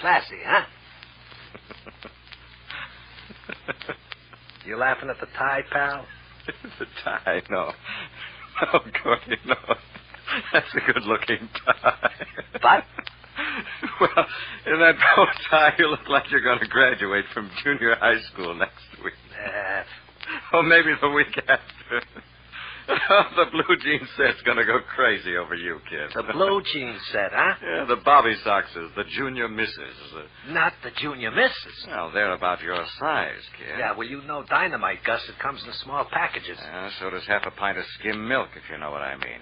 Classy, huh? You laughing at the tie, pal? The tie? No. Oh, Gordy, no. That's a good-looking tie. But? Well, in that bow tie, you look like you're going to graduate from junior high school next week. Or maybe the week after. The blue jean set's going to go crazy over you, kid. The blue jean set, huh? Yeah, the Bobby Soxes, the junior misses. Not the junior misses. Well, they're about your size, kid. Yeah, well, you know dynamite, Gus. It comes in small packages. Yeah, so does half a pint of skim milk, if you know what I mean.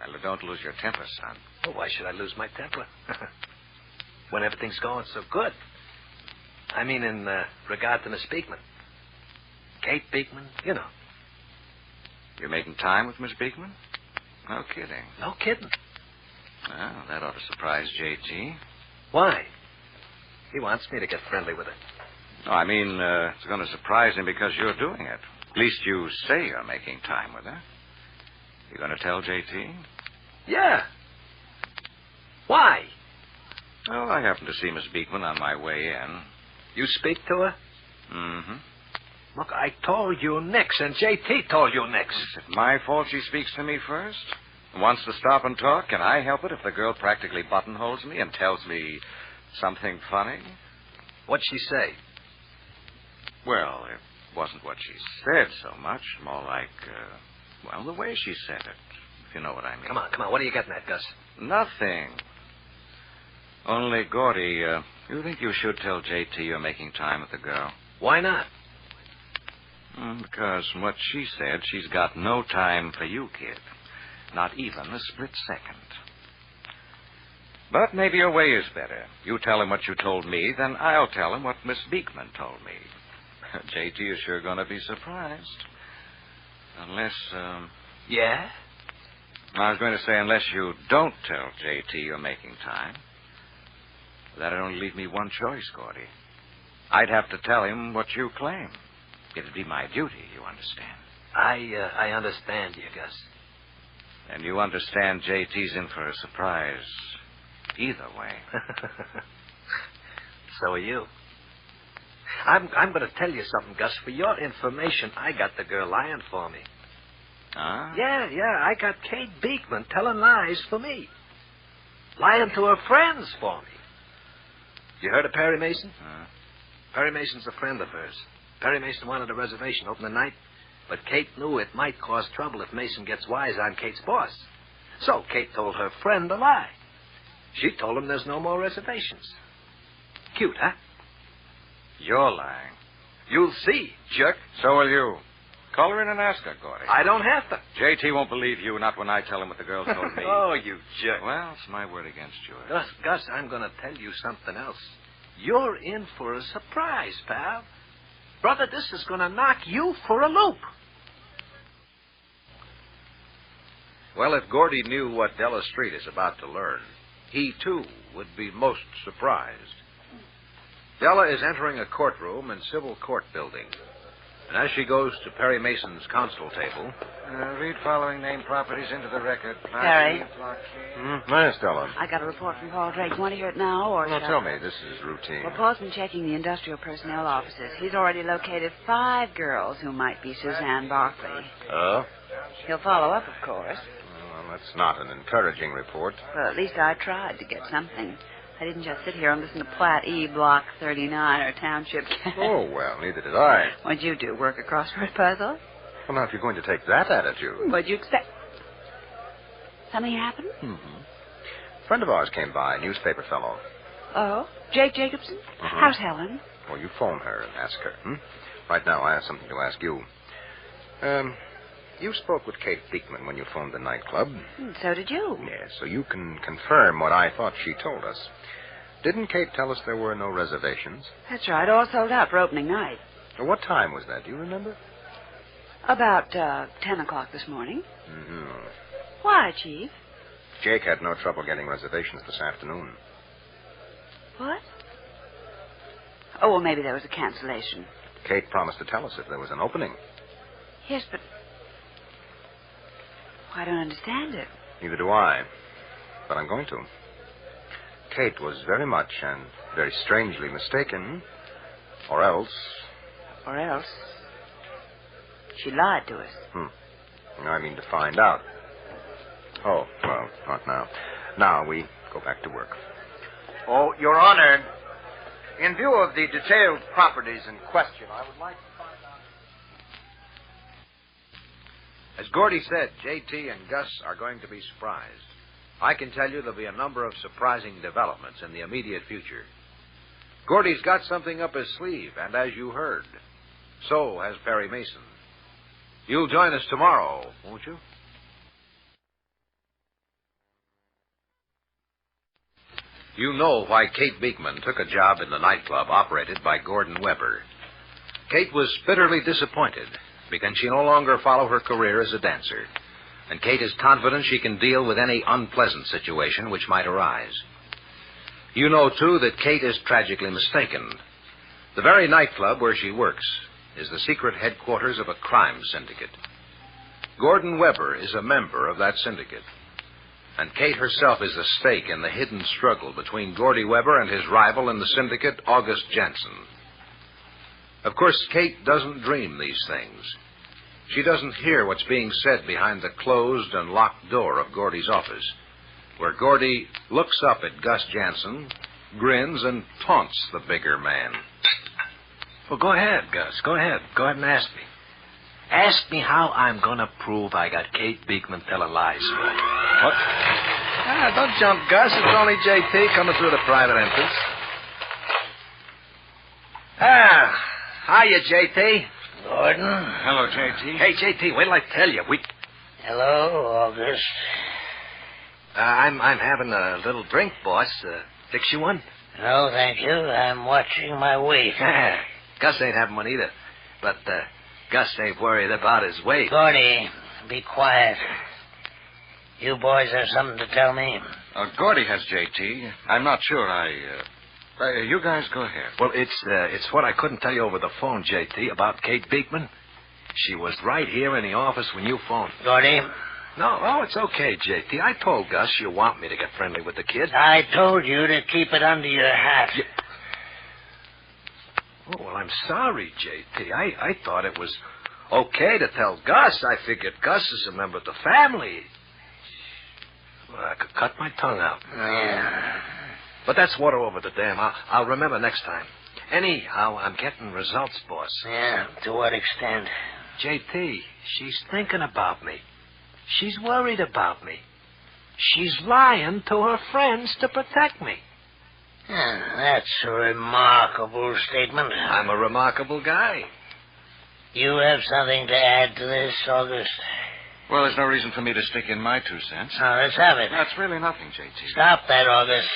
Well, don't lose your temper, son. Well, why should I lose my temper? When everything's going so good. I mean, in regard to Miss Beekman. Kate Beekman, you know. You're making time with Miss Beekman? No kidding. No kidding. Well, that ought to surprise JT. Why? He wants me to get friendly with her. No, I mean, it's going to surprise him because you're doing it. At least you say you're making time with her. You going to tell JT? Yeah. Why? Oh, I happened to see Miss Beekman on my way in. You speak to her? Mm-hmm. Look, I told you nix, and J.T. told you nix. Is it my fault she speaks to me first? Wants to stop and talk? Can I help it if the girl practically buttonholes me and tells me something funny? What'd she say? Well, it wasn't what she said so much. More like, the way she said it, if you know what I mean. Come on. What are you getting at, Gus? Nothing. Only, Gordy, you think you should tell J.T. you're making time with the girl? Why not? Because from what she said, she's got no time for you, kid. Not even a split second. But maybe your way is better. You tell him what you told me, then I'll tell him what Miss Beekman told me. J.T. is sure going to be surprised. Unless, Yeah? I was going to say, unless you don't tell J.T. you're making time. That'd only leave me one choice, Gordy. I'd have to tell him what you claim. It'd be my duty, you understand. I understand you, Gus. And you understand J.T.'s in for a surprise either way. So are you. I'm going to tell you something, Gus. For your information, I got the girl lying for me. Huh? Yeah, I got Kate Beekman telling lies for me. Lying to her friends for me. You heard of Perry Mason? Perry Mason's a friend of hers. Perry Mason wanted a reservation open tonight, but Kate knew it might cause trouble if Mason gets wise on Kate's boss. So Kate told her friend a lie. She told him there's no more reservations. Cute, huh? You're lying. You'll see, jerk. So will you. Call her in and ask her, Gordy. I don't have to. J.T. won't believe you, not when I tell him what the girl told me. Oh, you jerk. Well, it's my word against yours. Gus, I'm going to tell you something else. You're in for a surprise, pal. Brother, this is going to knock you for a loop. Well, if Gordy knew what Della Street is about to learn, he, too, would be most surprised. Della is entering a courtroom in Civil Court building. And as she goes to Perry Mason's console table... read following name properties into the record. Perry. Yes, Della. I got a report from Paul Drake. You want to hear it now, or... Well, tell me. This is routine. Well, Paul's been checking the industrial personnel offices. He's already located 5 girls who might be Suzanne Barkley. Oh? He'll follow up, of course. Well, that's not an encouraging report. Well, at least I tried to get something. I didn't just sit here and listen to Platt E. Block 39 or Township Cat. Oh, well, neither did I. What'd you do, work a crossword puzzle? Well, now, if you're going to take that attitude... What'd you expect? Something happened? Mm-hmm. A friend of ours came by, a newspaper fellow. Oh? Jake Jacobson? Mm-hmm. How's Helen? Well, you phone her and ask her. Right now, I have something to ask you. You spoke with Kate Beekman when you phoned the nightclub. So did you. Yes, so you can confirm what I thought she told us. Didn't Kate tell us there were no reservations? That's right, all sold out for opening night. What time was that? Do you remember? About 10 o'clock this morning. Mm-hmm. Why, Chief? Jake had no trouble getting reservations this afternoon. What? Oh, well, maybe there was a cancellation. Kate promised to tell us if there was an opening. Yes, but... I don't understand it. Neither do I. But I'm going to. Kate was very much and very strangely mistaken. Or else... Or else... She lied to us. I mean to find out. Oh, well, not now. Now we go back to work. Oh, Your Honor, in view of the detailed properties in question, I would like to find out... As Gordy said, J.T. and Gus are going to be surprised. I can tell you there'll be a number of surprising developments in the immediate future. Gordy's got something up his sleeve, and as you heard, so has Perry Mason. You'll join us tomorrow, won't you? You know why Kate Beekman took a job in the nightclub operated by Gordon Weber. Kate was bitterly disappointed because she no longer followed her career as a dancer. And Kate is confident she can deal with any unpleasant situation which might arise. You know, too, that Kate is tragically mistaken. The very nightclub where she works is the secret headquarters of a crime syndicate. Gordon Weber is a member of that syndicate. And Kate herself is a stake in the hidden struggle between Gordy Weber and his rival in the syndicate, August Jansen. Of course, Kate doesn't dream these things. She doesn't hear what's being said behind the closed and locked door of Gordy's office, where Gordy looks up at Gus Jansen, grins, and taunts the bigger man. Well, go ahead, Gus. Go ahead. Go ahead and ask me. Ask me how I'm going to prove I got Kate Beekman telling lies for me. What? Don't jump, Gus. It's only J.T. coming through the private entrance. Hiya, J.T. Gordon? Hello, J.T. Hey, J.T., wait till I tell you. Hello, August. I'm having a little drink, boss. Fix you one? No, thank you. I'm watching my weight. Gus ain't having one either. But Gus ain't worried about his weight. Gordy, be quiet. You boys have something to tell me? Gordy has, J.T. I'm not sure. You guys go ahead. Well, it's what I couldn't tell you over the phone, J.T., about Kate Beekman. She was right here in the office when you phoned. Gordy? No, it's okay, J.T. I told Gus you want me to get friendly with the kid. I told you to keep it under your hat. Oh, well, I'm sorry, J.T. I thought it was okay to tell Gus. I figured Gus is a member of the family. Well, I could cut my tongue out. Yeah. But that's water over the dam. I'll remember next time. Anyhow, I'm getting results, boss. Yeah, to what extent? J.T., she's thinking about me. She's worried about me. She's lying to her friends to protect me. That's a remarkable statement. I'm a remarkable guy. You have something to add to this, August? Well, there's no reason for me to stick in my 2 cents. Now, let's have it. That's really nothing, J.T. Stop that, August.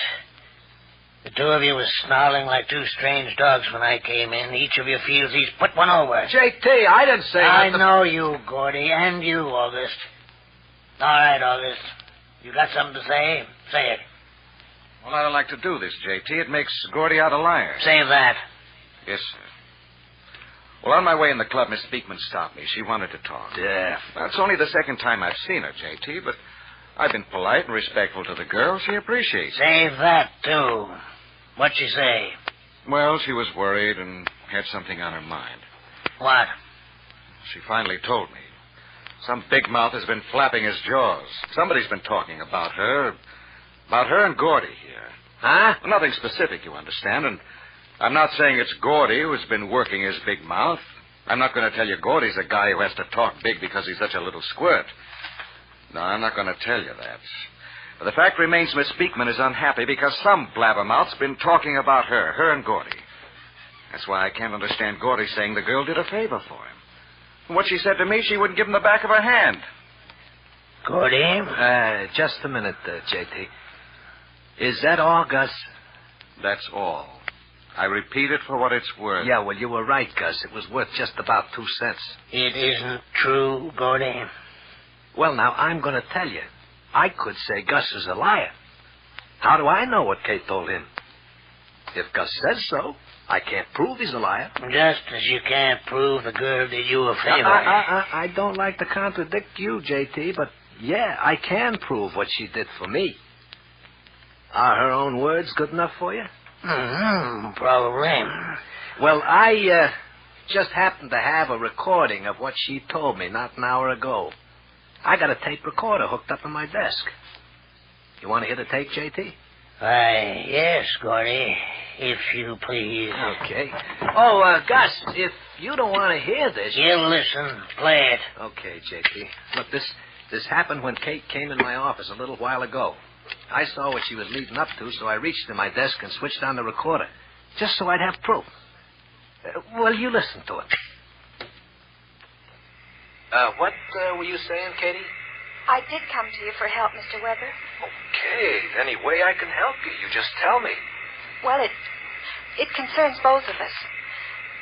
The two of you was snarling like two strange dogs when I came in. Each of you feels he's put one over. J.T., I didn't say I nothing. know you, Gordy, and you, August. All right, August. You got something to say? Say it. Well, I don't like to do this, J.T. It makes Gordy out a liar. Say that. Yes, sir. Well, on my way in the club, Miss Beekman stopped me. She wanted to talk. Yeah. That's only the second time I've seen her, J.T., but I've been polite and respectful to the girl. She appreciates it. Say that, too. What'd she say? Well, she was worried and had something on her mind. What? She finally told me. Some big mouth has been flapping his jaws. Somebody's been talking about her and Gordy here. Huh? Well, nothing specific, you understand, and I'm not saying it's Gordy who's been working his big mouth. I'm not going to tell you Gordy's a guy who has to talk big because he's such a little squirt. No, I'm not going to tell you that. But the fact remains Miss Beekman is unhappy because some blabbermouth's been talking about her and Gordy. That's why I can't understand Gordy saying the girl did a favor for him. And what she said to me, she wouldn't give him the back of her hand. Gordy? Just a minute, J.T. Is that all, Gus? That's all. I repeat it for what it's worth. Yeah, well, you were right, Gus. It was worth just about 2 cents. It isn't true, Gordy. Well, now, I'm going to tell you. I could say Gus is a liar. How do I know what Kate told him? If Gus says so, I can't prove he's a liar. Just as you can't prove the girl did you a favor. I don't like to contradict you, J.T., but yeah, I can prove what she did for me. Are her own words good enough for you? Probably. Well, I just happened to have a recording of what she told me not an hour ago. I got a tape recorder hooked up on my desk. You want to hear the tape, J.T.? Why, yes, Gordy, if you please. Okay. Oh, Gus, if you don't want to hear this... You listen. Play it. Okay, J.T. Look, this happened when Kate came in my office a little while ago. I saw what she was leading up to, so I reached to my desk and switched on the recorder, just so I'd have proof. Well, you listen to it. What were you saying, Katie? I did come to you for help, Mr. Weber. Okay, any way I can help you, you just tell me. Well, it concerns both of us.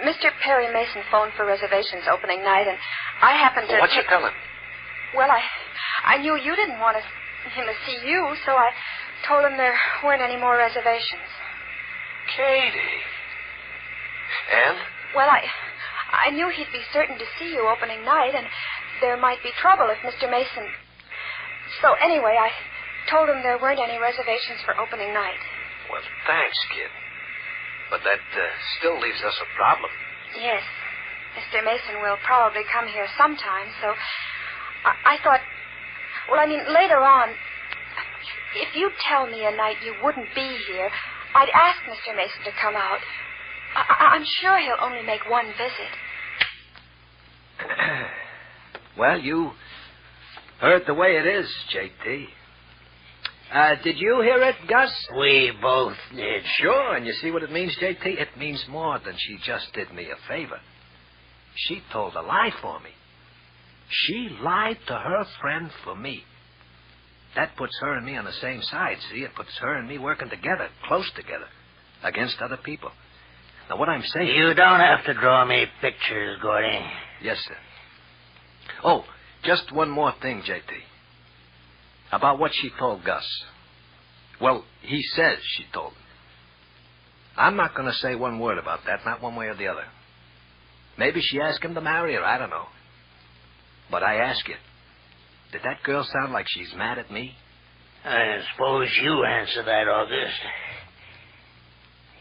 Mr. Perry Mason phoned for reservations opening night, and I happened to... What'd you tell him? Well, I knew you didn't want him to see you, so I told him there weren't any more reservations. Katie. And? Well, I knew he'd be certain to see you opening night, and there might be trouble if Mr. Mason... So anyway, I told him there weren't any reservations for opening night. Well, thanks, kid. But that still leaves us a problem. Yes. Mr. Mason will probably come here sometime, so I thought, well, I mean, later on, if you tell me a night you wouldn't be here, I'd ask Mr. Mason to come out. I'm sure he'll only make one visit. Well, you heard the way it is, J.T. Did you hear it, Gus? We both did. Sure, and you see what it means, J.T.? It means more than she just did me a favor. She told a lie for me. She lied to her friend for me. That puts her and me on the same side, see? It puts her and me working together, close together, against other people. Now, what I'm saying... You don't have to draw me pictures, Gordy. Yes, sir. Oh, just one more thing, J.T. About what she told Gus. Well, he says she told him. I'm not going to say one word about that, not one way or the other. Maybe she asked him to marry her, I don't know. But I ask you, did that girl sound like she's mad at me? I suppose you answer that, August.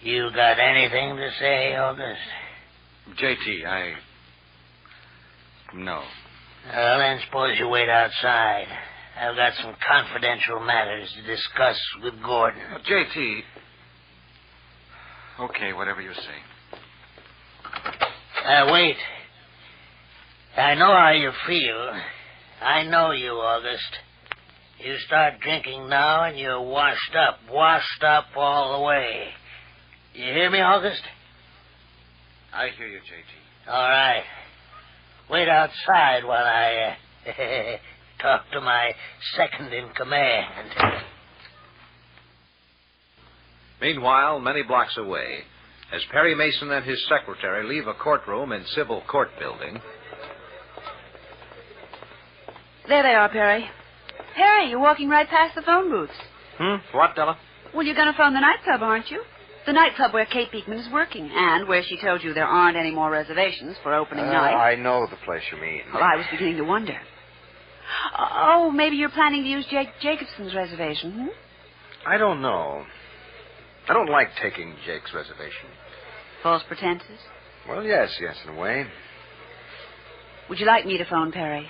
You got anything to say, August? J.T., No. Well, then suppose you wait outside. I've got some confidential matters to discuss with Gordon. J.T. Okay, whatever you say. Wait. I know how you feel. I know you, August. You start drinking now and you're washed up all the way. You hear me, August? I hear you, J.T. All right. Wait outside while I talk to my second in command. Meanwhile, many blocks away, as Perry Mason and his secretary leave a courtroom in Civil Court Building... There they are, Perry. Perry, you're walking right past the phone booths. What, Della? Well, you're going to phone the nightclub, aren't you? The nightclub where Kate Beekman is working, and where she told you there aren't any more reservations for opening night. I know the place you mean. Well, I was beginning to wonder. Oh, maybe you're planning to use Jake Jacobson's reservation, I don't know. I don't like taking Jake's reservation. False pretenses? Well, yes, in a way. Would you like me to phone Perry?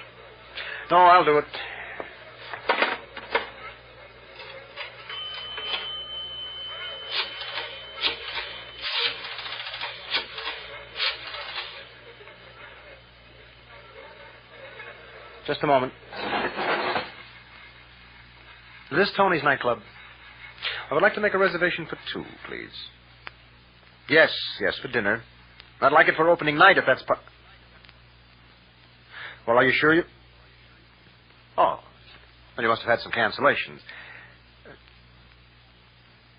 No, I'll do it. Just a moment. Is this Tony's nightclub? I would like to make a reservation for 2, please. Yes, for dinner. I'd like it for opening night if that's... Well, are you sure you... Oh. Well, you must have had some cancellations.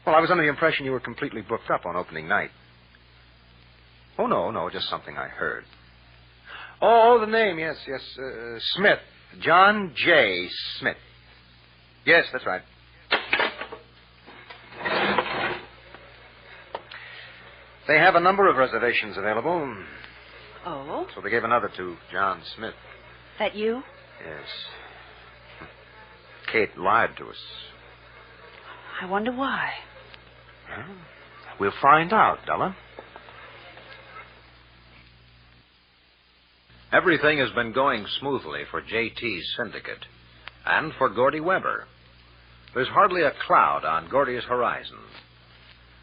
Well, I was under the impression you were completely booked up on opening night. Oh, no, just something I heard. Oh, the name, yes. Smith. John J. Smith. Yes, that's right. They have a number of reservations available. Oh? So they gave another to John Smith. That you? Yes. Kate lied to us. I wonder why. Well, we'll find out, Della. Everything has been going smoothly for J.T.'s syndicate and for Gordy Weber. There's hardly a cloud on Gordy's horizon.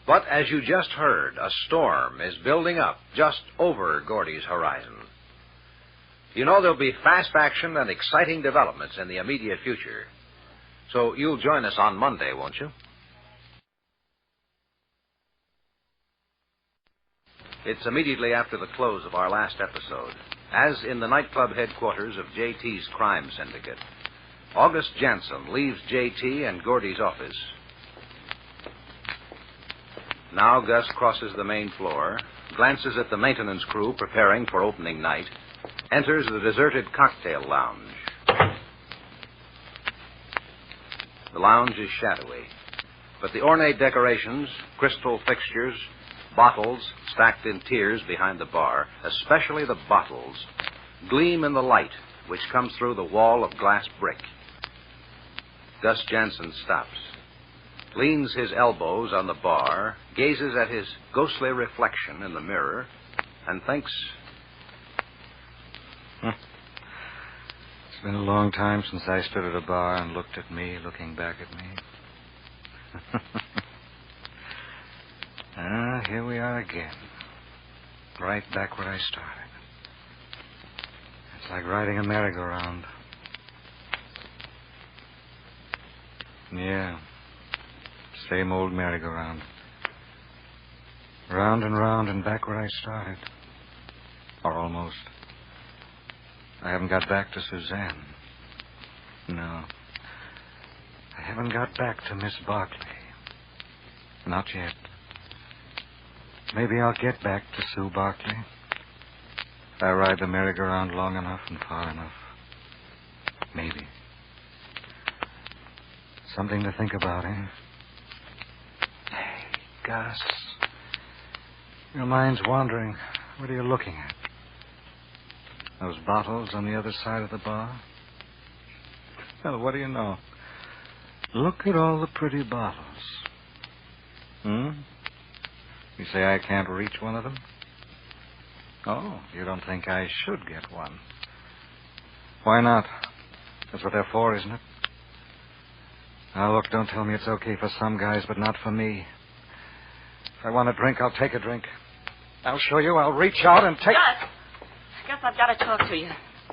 But as you just heard, a storm is building up just over Gordy's horizon. You know there'll be fast action and exciting developments in the immediate future. So you'll join us on Monday, won't you? It's immediately after the close of our last episode, as in the nightclub headquarters of J.T.'s crime syndicate. August Jansen leaves J.T. and Gordy's office. Now Gus crosses the main floor, glances at the maintenance crew preparing for opening night, enters the deserted cocktail lounge. The lounge is shadowy, but the ornate decorations, crystal fixtures, bottles stacked in tiers behind the bar, especially the bottles, gleam in the light which comes through the wall of glass brick. Gus Jansen stops, leans his elbows on the bar, gazes at his ghostly reflection in the mirror, and thinks, It's been a long time since I stood at a bar and looked at me, looking back at me. Here we are again. Right back where I started. It's like riding a merry-go-round. Yeah. Same old merry-go-round. Round and back where I started. Or almost. I haven't got back to Suzanne. No. I haven't got back to Miss Barclay. Not yet. Maybe I'll get back to Sue Barclay. If I ride the merry-go-round long enough and far enough. Maybe. Something to think about, eh? Hey, Gus. Your mind's wandering. What are you looking at? Those bottles on the other side of the bar? Well, what do you know? Look at all the pretty bottles. You say I can't reach one of them? Oh, you don't think I should get one? Why not? That's what they're for, isn't it? Now, look, don't tell me it's okay for some guys, but not for me. If I want a drink, I'll take a drink. I'll show you. I'll reach out and take... Gus, I've got to talk to you.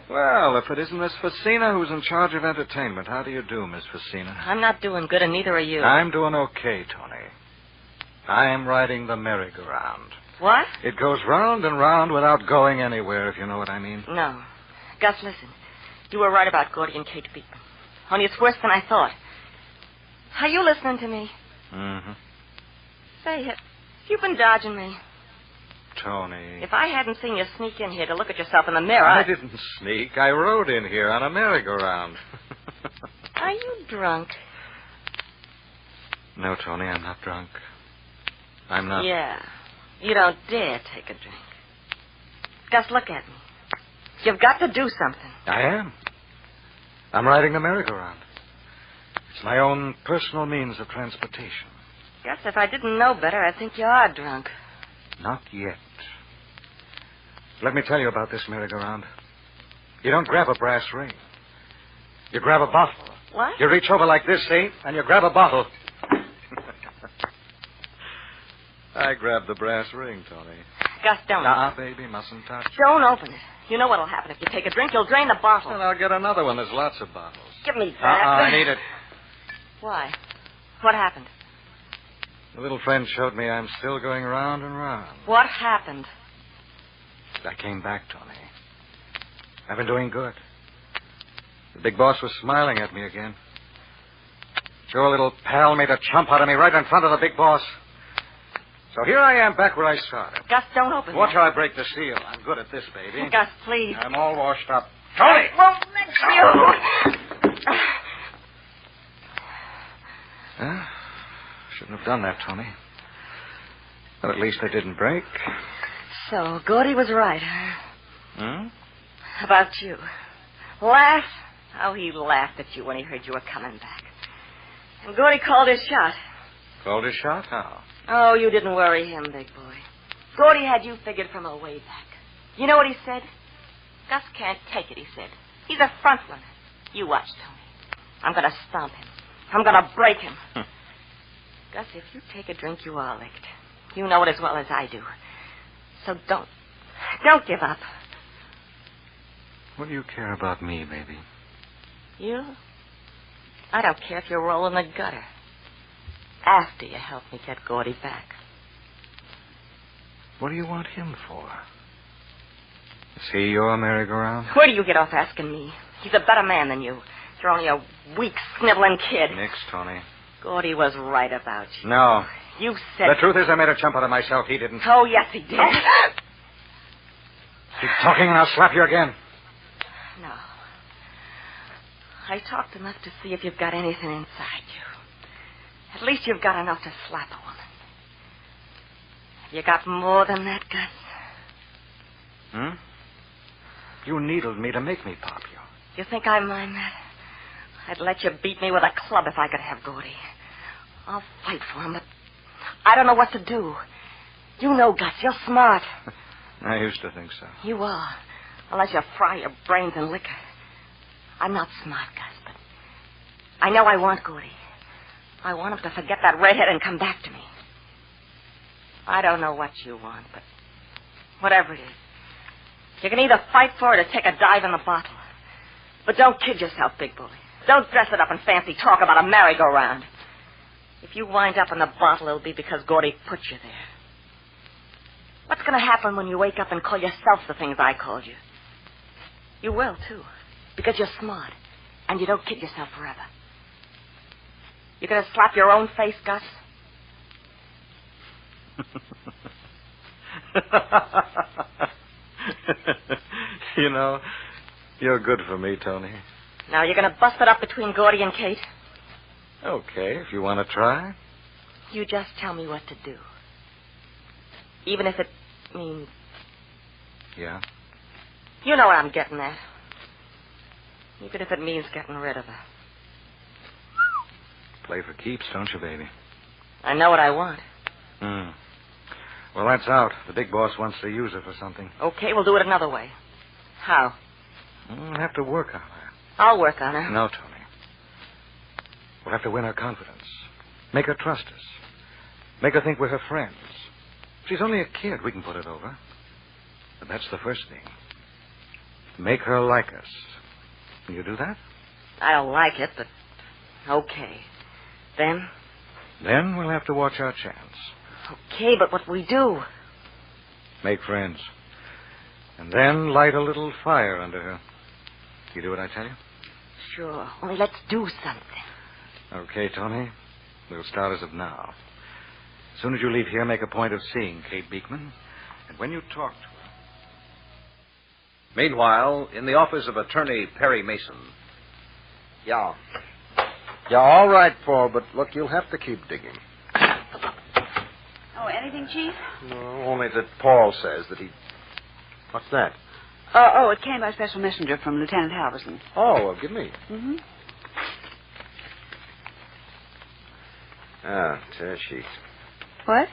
Well, if it isn't Miss Facina who's in charge of entertainment, how do you do, Miss Facina? I'm not doing good, and neither are you. I'm doing okay, Tony. I'm riding the merry-go-round. What? It goes round and round without going anywhere, if you know what I mean. No. Gus, listen. You were right about Gordy and Kate Beekman. Only it's worse than I thought. Are you listening to me? Mm-hmm. Say, you've been dodging me. Tony. If I hadn't seen you sneak in here to look at yourself in the mirror... I didn't sneak. I rode in here on a merry-go-round. Are you drunk? No, Tony, I'm not drunk. I'm not... Yeah. You don't dare take a drink. Gus, look at me. You've got to do something. I am. I'm riding the merry-go-round. It's my own personal means of transportation. Gus, if I didn't know better, I'd think you are drunk. Not yet. Let me tell you about this merry-go-round. You don't grab a brass ring. You grab a bottle. What? You reach over like this, see? And you grab a bottle. I grabbed the brass ring, Tony. Gus, don't. Baby, mustn't touch. Don't open it. You know what'll happen. If you take a drink, you'll drain the bottle. Well, I'll get another one. There's lots of bottles. Give me that. I need it. Why? What happened? The little friend showed me I'm still going round and round. What happened? I came back, Tony. I've been doing good. The big boss was smiling at me again. Your little pal made a chump out of me right in front of the big boss. So here I am back where I started. Gus, don't open Watch that. how I break the seal. I'm good at this, baby. Gus, please. I'm all washed up. Tony! I won't let you. Shouldn't have done that, Tony. But at least I didn't break. So, Gordy was right, huh? Hmm? About you. Laugh? Oh, he laughed at you when he heard you were coming back. And Gordy called his shot. Called his shot? How? Oh, you didn't worry him, big boy. Gordy had you figured from a way back. You know what he said? Gus can't take it, he said. He's a frontrunner. You watch, Tony. I'm going to stomp him. I'm going to break him. Gus, if you take a drink, you are licked. You know it as well as I do. So don't give up. What do you care about me, baby? You? I don't care if you roll in the gutter. After you help me get Gordy back. What do you want him for? Is he your merry-go-round? Where do you get off asking me? He's a better man than you. You're only a weak, sniveling kid. Nix, Tony. Gordy was right about you. No. You said... The truth is I made a jump out of myself. He didn't. Oh, yes, he did. Keep talking and I'll slap you again. No. I talked enough to see if you've got anything inside you. At least you've got enough to slap a woman. Have you got more than that, Gus? Hmm? You needled me to make me pop you. You think I mind that? I'd let you beat me with a club if I could have Gordy. I'll fight for him, but I don't know what to do. You know, Gus, you're smart. I used to think so. You are. Unless you fry your brains in liquor. I'm not smart, Gus, but I know I want Gordy. I want him to forget that redhead and come back to me. I don't know what you want, but whatever it is, you can either fight for it or take a dive in the bottle. But don't kid yourself, big boy. Don't dress it up in fancy talk about a merry-go-round. If you wind up in the bottle, it'll be because Gordy put you there. What's going to happen when you wake up and call yourself the things I called you? You will, too, because you're smart, and you don't kid yourself forever. You going to slap your own face, Gus? You know, you're good for me, Tony. Now, you're going to bust it up between Gordy and Kate? Okay, if you want to try. You just tell me what to do. Even if it means... Yeah? You know what I'm getting at. Even if it means getting rid of her. Play for keeps, don't you, baby? I know what I want. Well, that's out. The big boss wants to use her for something. Okay, we'll do it another way. How? We'll have to work on her. I'll work on her. No, Tony. We'll have to win her confidence. Make her trust us. Make her think we're her friends. She's only a kid. We can put it over. But that's the first thing. Make her like us. Will you do that? I don't like it, but okay. Then? Then we'll have to watch our chance. Okay, but what we do? Make friends. And then light a little fire under her. You do what I tell you? Sure. Only let's do something. Okay, Tony. We'll start as of now. As soon as you leave here, make a point of seeing Kate Beekman. And when you talk to her... Meanwhile, in the office of Attorney Perry Mason. Yeah. Yeah, all right, Paul, but look, you'll have to keep digging. Oh, anything, Chief? No, only that Paul says that he... What's that? It came by special messenger from Lieutenant Halverson. Oh, well, give me. Mm-hmm. Tear sheet. What?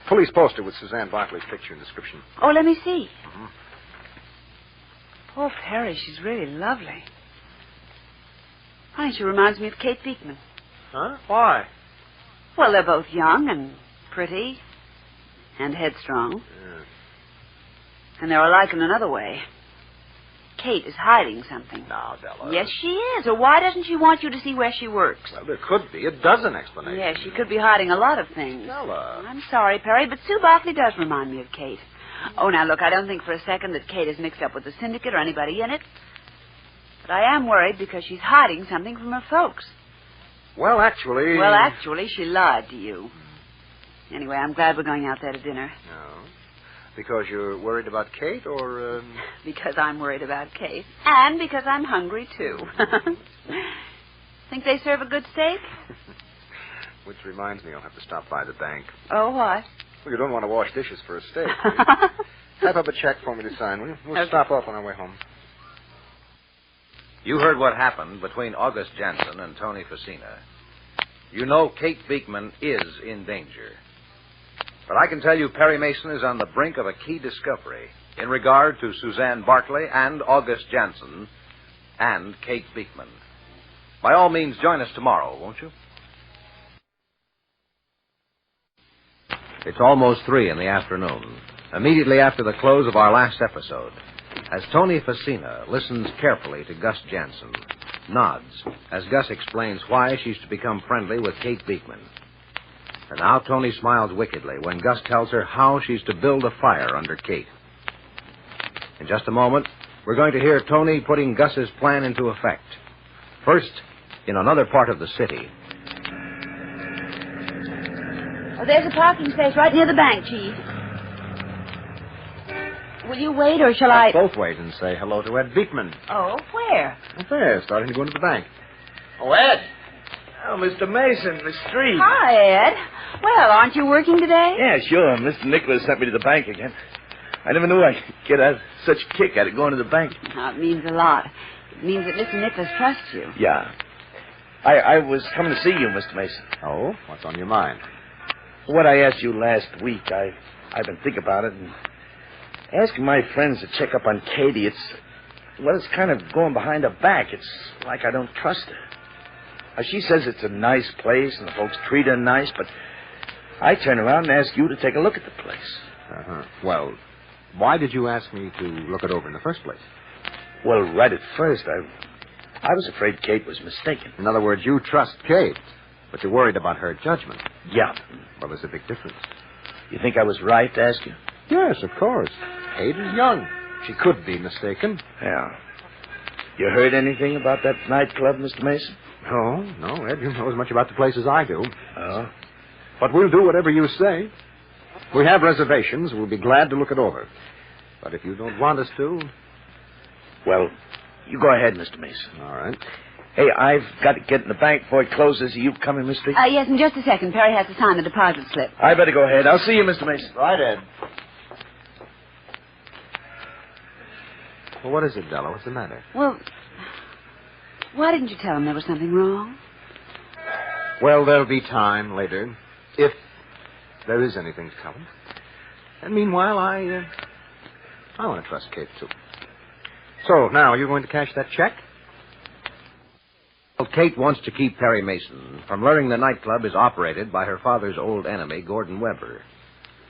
Police poster with Suzanne Barclay's picture and description. Oh, let me see. Mm-hmm. Poor Perry, she's really lovely. Funny, she reminds me of Kate Beekman. Huh? Why? Well, they're both young and pretty and headstrong. Yeah. And they're alike in another way. Kate is hiding something. Now, Della. Yes, she is. Or why doesn't she want you to see where she works? Well, there could be a dozen explanations. Yes, she could be hiding a lot of things. Della. I'm sorry, Perry, but Sue Barkley does remind me of Kate. Oh, now, look, I don't think for a second that Kate is mixed up with the Syndicate or anybody in it. But I am worried because she's hiding something from her folks. Well, actually... Well, actually, she lied to you. Anyway, I'm glad we're going out there to dinner. No. Because you're worried about Kate, or... Because I'm worried about Kate. And because I'm hungry, too. Think they serve a good steak? Which reminds me, I'll have to stop by the bank. Oh, what? Well, you don't want to wash dishes for a steak. Type up a check for me to sign, will you? We'll Okay. stop off on our way home. You heard what happened between August Jansen and Tony Facina. You know Kate Beekman is in danger. But I can tell you Perry Mason is on the brink of a key discovery in regard to Suzanne Barkley and August Jansen and Kate Beekman. By all means, join us tomorrow, won't you? It's almost 3 in the afternoon, immediately after the close of our last episode, as Tony Facina listens carefully to Gus Jansen, nods as Gus explains why she's to become friendly with Kate Beekman. And now Tony smiles wickedly when Gus tells her how she's to build a fire under Kate. In just a moment, we're going to hear Tony putting Gus's plan into effect. First, in another part of the city. Oh, there's a parking space right near the bank, Chief. Will you wait, or shall I... Both wait and say hello to Ed Beekman. Oh, where? Up there, starting to go into the bank. Oh, Ed. Oh, Mr. Mason, the street. Hi, Ed. Well, aren't you working today? Yeah, sure. Mr. Nicholas sent me to the bank again. I never knew I could get such a kick out of going to the bank. Oh, it means a lot. It means that Mr. Nicholas trusts you. Yeah. I was coming to see you, Mr. Mason. Oh? What's on your mind? What I asked you last week, I've been thinking about it, and Asking my friends to check up on Katie, it's kind of going behind her back. It's like I don't trust her. Now, she says it's a nice place and the folks treat her nice, but I turn around and ask you to take a look at the place. Uh-huh. Well, why did you ask me to look it over in the first place? Well, right at first, I was afraid Kate was mistaken. In other words, you trust Kate, but you're worried about her judgment. Yeah. Well, there's a big difference. You think I was right to ask you? Yes, of course. Kate is young. She could be mistaken. Yeah. You heard anything about that nightclub, Mr. Mason? No, Ed, you know as much about the place as I do. Oh? But we'll do whatever you say. We have reservations. We'll be glad to look it over. But if you don't want us to... Well, you go ahead, Mr. Mason. All right. Hey, I've got to get in the bank before it closes. Are you coming, Miss Street? Yes, in just a second. Perry has to sign the deposit slip. I better go ahead. I'll see you, Mr. Mason. Right, Ed. Well, what is it, Della? What's the matter? Well, why didn't you tell him there was something wrong? Well, there'll be time later, if there is anything to tell him. And meanwhile, I want to trust Kate, too. So, now, are you going to cash that check? Well, Kate wants to keep Perry Mason from learning the nightclub is operated by her father's old enemy, Gordon Weber.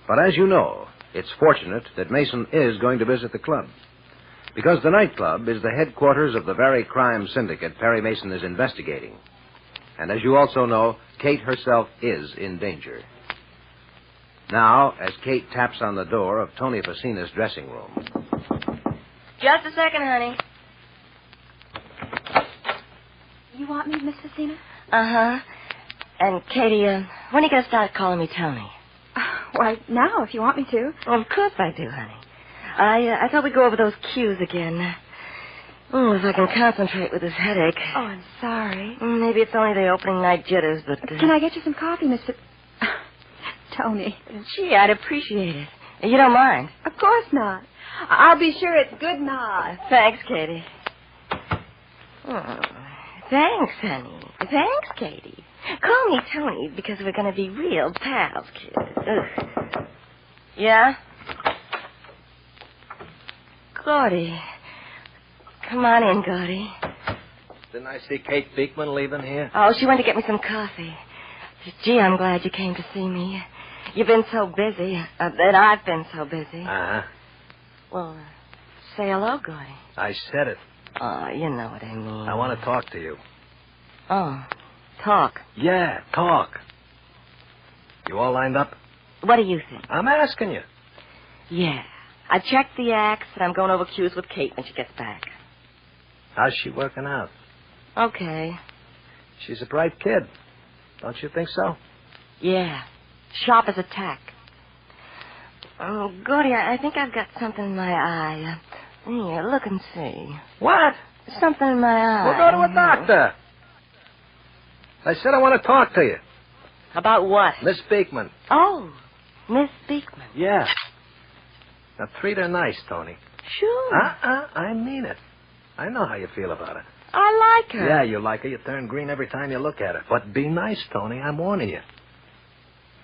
But as you know, it's fortunate that Mason is going to visit the club, because the nightclub is the headquarters of the very crime syndicate Perry Mason is investigating. And as you also know, Kate herself is in danger. Now, as Kate taps on the door of Tony Facina's dressing room. Just a second, honey. You want me, Miss Facina? Uh-huh. And, Katie, when are you going to start calling me Tony? Why, now, if you want me to. Well, of course I do, honey. I thought we'd go over those cues again. Oh, if I can concentrate with this headache. Oh, I'm sorry. Maybe it's only the opening night jitters, but... Can I get you some coffee, Miss Tony? Gee, I'd appreciate it. You don't mind? Of course not. I'll be sure it's good now. Thanks, Katie. Oh, thanks, honey. Thanks, Katie. Call me Tony because we're going to be real pals, kid. Ugh. Yeah? Gordy. Come on in, Gordy. Didn't I see Kate Beekman leaving here? Oh, she went to get me some coffee. Gee, I'm glad you came to see me. You've been so busy. That I've been so busy. Uh-huh. Well, say hello, Gordy. I said it. Oh, you know what I mean. I want to talk to you. Oh, talk. Yeah, talk. You all lined up? What do you think? I'm asking you. Yeah. I checked the acts, and I'm going over cues with Kate when she gets back. How's she working out? Okay. She's a bright kid. Don't you think so? Yeah. Sharp as a tack. Oh, Gordy, I think I've got something in my eye. Here, look and see. What? Something in my eye. Well, go to a doctor. I said I want to talk to you. About what? Miss Beekman. Oh, Miss Beekman. Yeah. Now, treat her nice, Tony. Sure. I mean it. I know how you feel about her. I like her. Yeah, you like her. You turn green every time you look at her. But be nice, Tony. I'm warning you.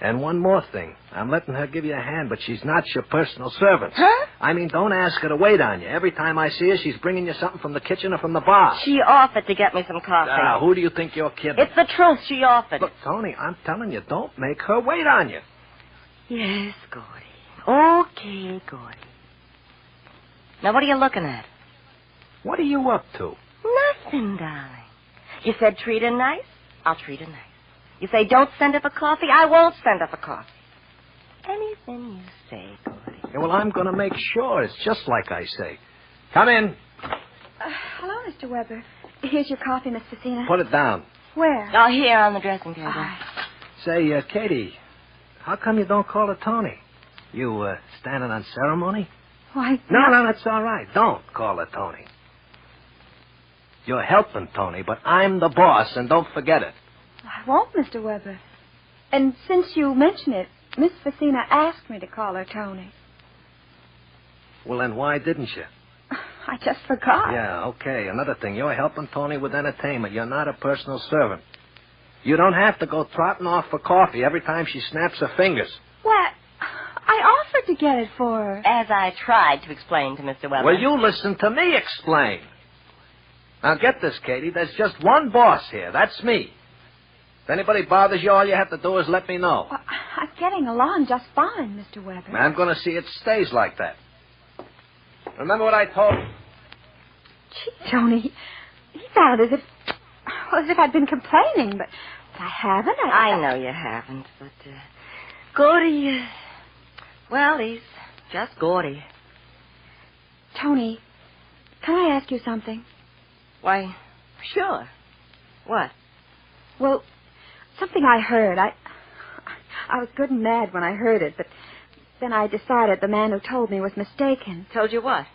And one more thing. I'm letting her give you a hand, but she's not your personal servant. Huh? I mean, don't ask her to wait on you. Every time I see her, she's bringing you something from the kitchen or from the bar. She offered to get me some coffee. Ah, who do you think you're kidding? It's the truth. She offered. Look, Tony, I'm telling you, don't make her wait on you. Yes, Gordy. Okay, Gordy. Now, what are you looking at? What are you up to? Nothing, darling. You said treat her nice? I'll treat her nice. You say don't send her for coffee? I won't send her for coffee. Anything you say, Gordy. Yeah, well, I'm going to make sure it's just like I say. Come in. Hello, Mr. Weber. Here's your coffee, Miss Facina. Put it down. Where? Oh, here on the dressing table. Say, Katie, how come you don't call her Tony? You standing on ceremony? Why? No, that's all right. Don't call her Tony. You're helping Tony, but I'm the boss, and don't forget it. I won't, Mr. Weber. And since you mention it, Miss Facina asked me to call her Tony. Well, then why didn't you? I just forgot. Yeah, okay. Another thing, you're helping Tony with entertainment. You're not a personal servant. You don't have to go trotting off for coffee every time she snaps her fingers. What? I offered to to get it for? As I tried to explain to Mr. Weber. Well, you listen to me explain. Now, get this, Katie. There's just one boss here. That's me. If anybody bothers you, all you have to do is let me know. Well, I'm getting along just fine, Mr. Weber. I'm going to see it stays like that. Remember what I told you? Gee, Tony, you sound as if I'd been complaining, but I haven't. I know you haven't, but Gordy, well, he's just Gordy. Tony, can I ask you something? Why, sure. What? Well, something I heard. I was good and mad when I heard it, but then I decided the man who told me was mistaken. Told you what?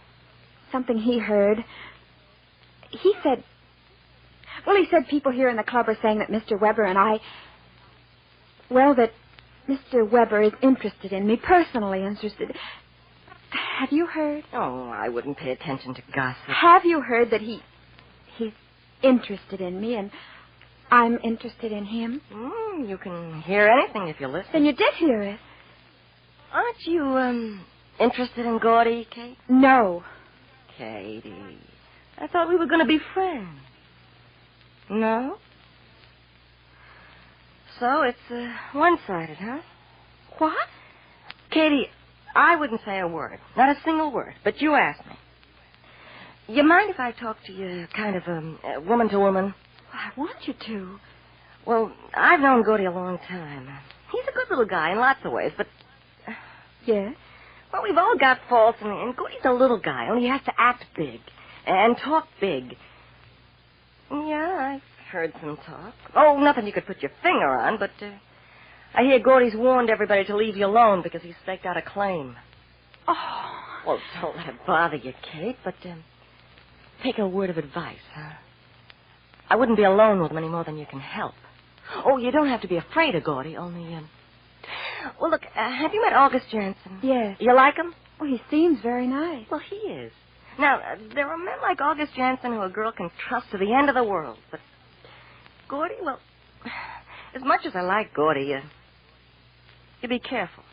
Something he heard. He said people here in the club are saying that Mr. Weber and I... Well, that Mr. Weber is interested in me, personally interested. Have you heard? Oh, I wouldn't pay attention to gossip. Have you heard that he's interested in me and I'm interested in him? You can hear anything if you listen. Then you did hear it. Aren't you, interested in Gordy, Kate? No. Katie, I thought we were going to be friends. No? So it's one-sided, huh? What? Katie, I wouldn't say a word. Not a single word. But you asked me. You mind if I talk to you kind of woman to woman? I want you to. Well, I've known Gordy a long time. He's a good little guy in lots of ways, but... Yes? Well, we've all got faults, and Gordy's a little guy, only he has to act big and talk big. Yeah, I've heard some talk. Oh, nothing you could put your finger on, but I hear Gordy's warned everybody to leave you alone because he's staked out a claim. Oh. Well, don't let it bother you, Kate, but take a word of advice, huh? I wouldn't be alone with him any more than you can help. Oh, you don't have to be afraid of Gordy, only... Well, look, have you met August Jansen? Yes. You like him? Well, he seems very nice. Well, he is. Now, there are men like August Jansen who a girl can trust to the end of the world. But Gordy, well, as much as I like Gordy, you be careful.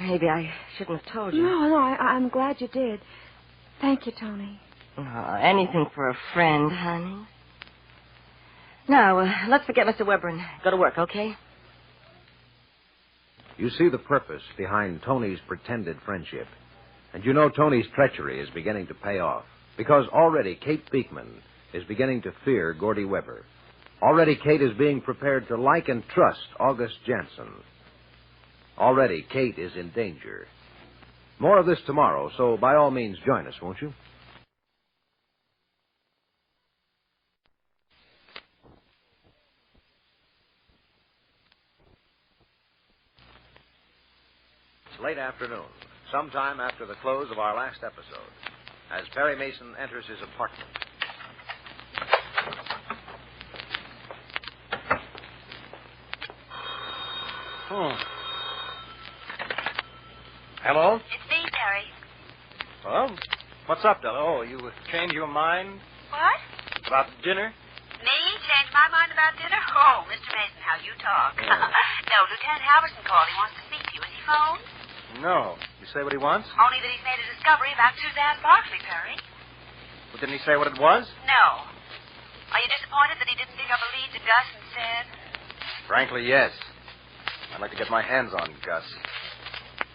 Maybe I shouldn't have told you. No, I'm glad you did. Thank you, Tony. Oh, anything for a friend, honey. Now, let's forget Mr. Weber and go to work, okay? You see the purpose behind Tony's pretended friendship. And you know Tony's treachery is beginning to pay off. Because already Kate Beekman is beginning to fear Gordy Weber. Already Kate is being prepared to like and trust August Jansen. Already Kate is in danger. More of this tomorrow, so by all means join us, won't you? It's late afternoon, sometime after the close of our last episode, as Perry Mason enters his apartment. Hello? It's me, Perry. Well, what's up, Della? Oh, you changed your mind What? about dinner? Me? Change my mind about dinner? Oh, Mr. Mason, how you talk. No, Lieutenant Halverson called. He wants to speak to you. Is he phoned? No. You say what he wants? Only that he's made a discovery about Suzanne Barkley, Perry. But didn't he say what it was? No. Are you disappointed that he didn't pick up a lead to Gus instead? Frankly, yes. I'd like to get my hands on Gus.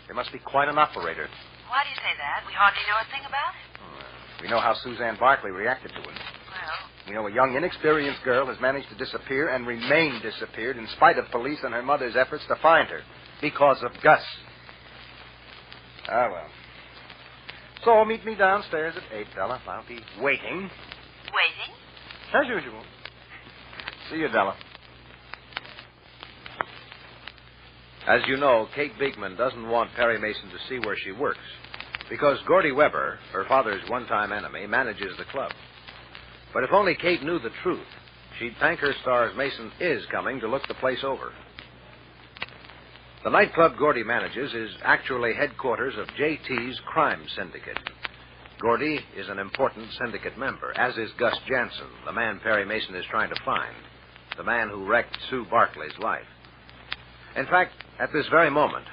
He must be quite an operator. Why do you say that? We hardly know a thing about it. We know how Suzanne Barkley reacted to him. Well, We know a young, inexperienced girl has managed to disappear and remain disappeared in spite of police and her mother's efforts to find her because of Gus. Ah, well. So meet me downstairs at 8, Della. I'll be waiting. waiting. As usual. See you, Della. As you know, Kate Beekman doesn't want Perry Mason to see where she works, because Gordy Weber, her father's one-time enemy, manages the club. But if only Kate knew the truth, she'd thank her stars Mason is coming to look the place over. The nightclub Gordy manages is actually headquarters of JT's crime syndicate. Gordy is an important syndicate member, as is Gus Jansen, the man Perry Mason is trying to find, the man who wrecked Sue Barkley's life. In fact, at this very moment,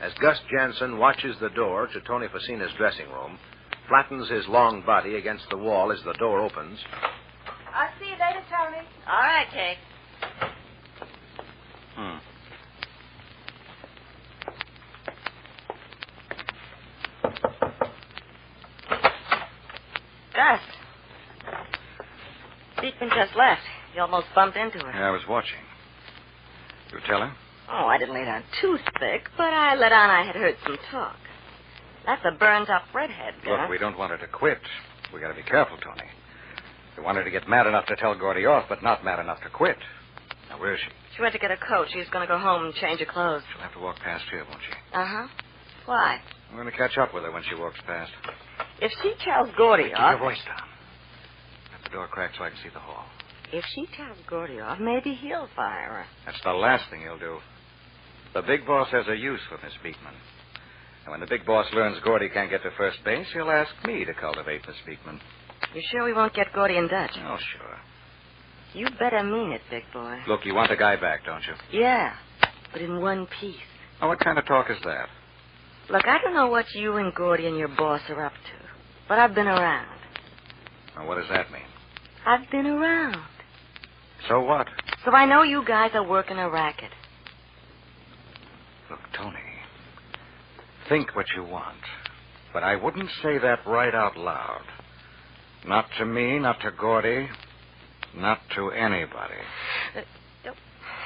as Gus Jansen watches the door to Tony Facina's dressing room, flattens his long body against the wall as the door opens. I'll see you later, Tony. All right, Kate. Gus. Beekman just left. He almost bumped into her. Yeah, I was watching. You tell her? Oh, I didn't lay down too thick, but I let on I had heard some talk. That's a burned-up redhead, Gus. Look, we don't want her to quit. We got to be careful, Tony. We want her to get mad enough to tell Gordy off, but not mad enough to quit. Now, where is she? She went to get a coat. She's going to go home and change her clothes. She'll have to walk past here, won't she? Uh-huh. Why? I'm going to catch up with her when she walks past. If she tells Gordy Keep off... your voice down. Let the door crack so I can see the hall. If she tells Gordy off, maybe he'll fire her. That's the last thing he'll do. The big boss has a use for Miss Beekman. And when the big boss learns Gordy can't get to first base, he'll ask me to cultivate Miss Beekman. You sure we won't get Gordy in Dutch? Oh, sure. You better mean it, big boy. Look, you want the guy back, don't you? Yeah, but in one piece. Oh, what kind of talk is that? Look, I don't know what you and Gordy and your boss are up to, but I've been around. Now, what does that mean? I've been around. So what? So I know you guys are working a racket. Look, Tony, think what you want, but I wouldn't say that right out loud. Not to me, not to Gordy, not to anybody.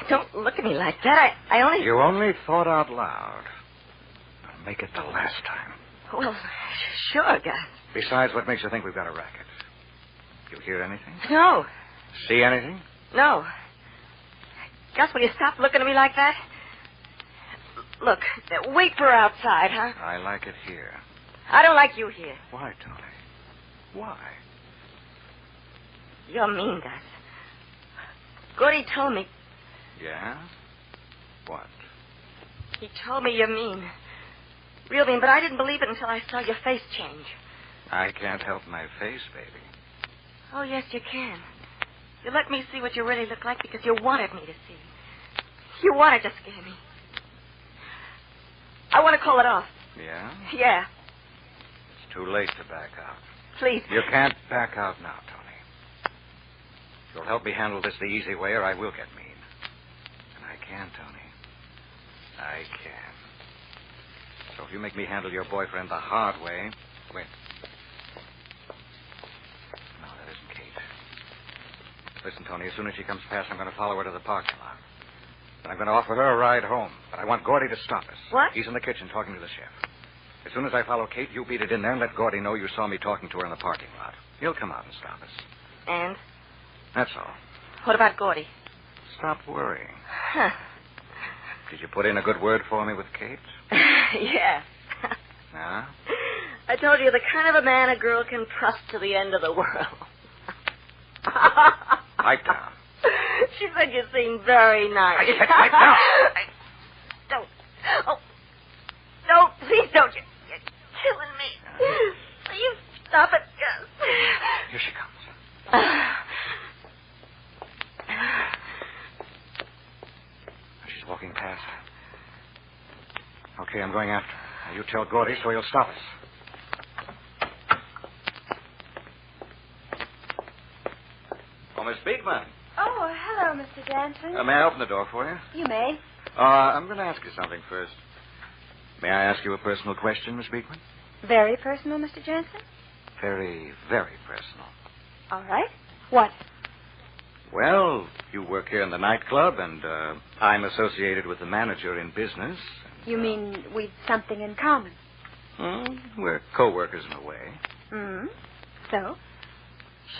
Don't look at me like that. I only... You only thought out loud. Make it the last time. Well, sure, Gus. Besides, what makes you think we've got a racket? You hear anything? No. See anything? No. Gus, will you stop looking at me like that? Look, wait for her outside, huh? I like it here. I don't like you here. Why, Tony? Why? You're mean, Gus. Gordy told me. Yeah? What? He told me you're mean. Real mean, but I didn't believe it until I saw your face change. I can't help my face, baby. Oh, yes, you can. You let me see what you really look like because you wanted me to see. You wanted to scare me. I want to call it off. Yeah? Yeah. It's too late to back out. Please. You can't back out now, Tony. You'll help me handle this the easy way, or I will get mean. And I can, Tony. I can. So if you make me handle your boyfriend the hard way... Wait. No, that isn't Kate. Listen, Tony, as soon as she comes past, I'm going to follow her to the parking lot. And I'm going to offer her a ride home. But I want Gordy to stop us. What? He's in the kitchen talking to the chef. As soon as I follow Kate, you beat it in there and let Gordy know you saw me talking to her in the parking lot. He'll come out and stop us. And? That's all. What about Gordy? Stop worrying. Huh. Did you put in a good word for me with Kate? Yeah. Huh? I told you the kind of a man a girl can trust to the end of the world. Pipe down. She said you seemed very nice. I said pipe down. Don't. Oh. No, please don't. You're killing me. Will you stop it, Gus? Here she comes. She's walking past. Okay, I'm going after her. Now, you tell Gordy so he'll stop us. Oh, Miss Beekman. Oh, hello, Mr. Jansen. May I open the door for you? You may. I'm going to ask you something first. May I ask you a personal question, Miss Beekman? Very personal, Mr. Jansen? Very, very personal. All right. What? Well, you work here in the nightclub, and I'm associated with the manager in business. You mean we've something in common? We're co-workers in a way. So?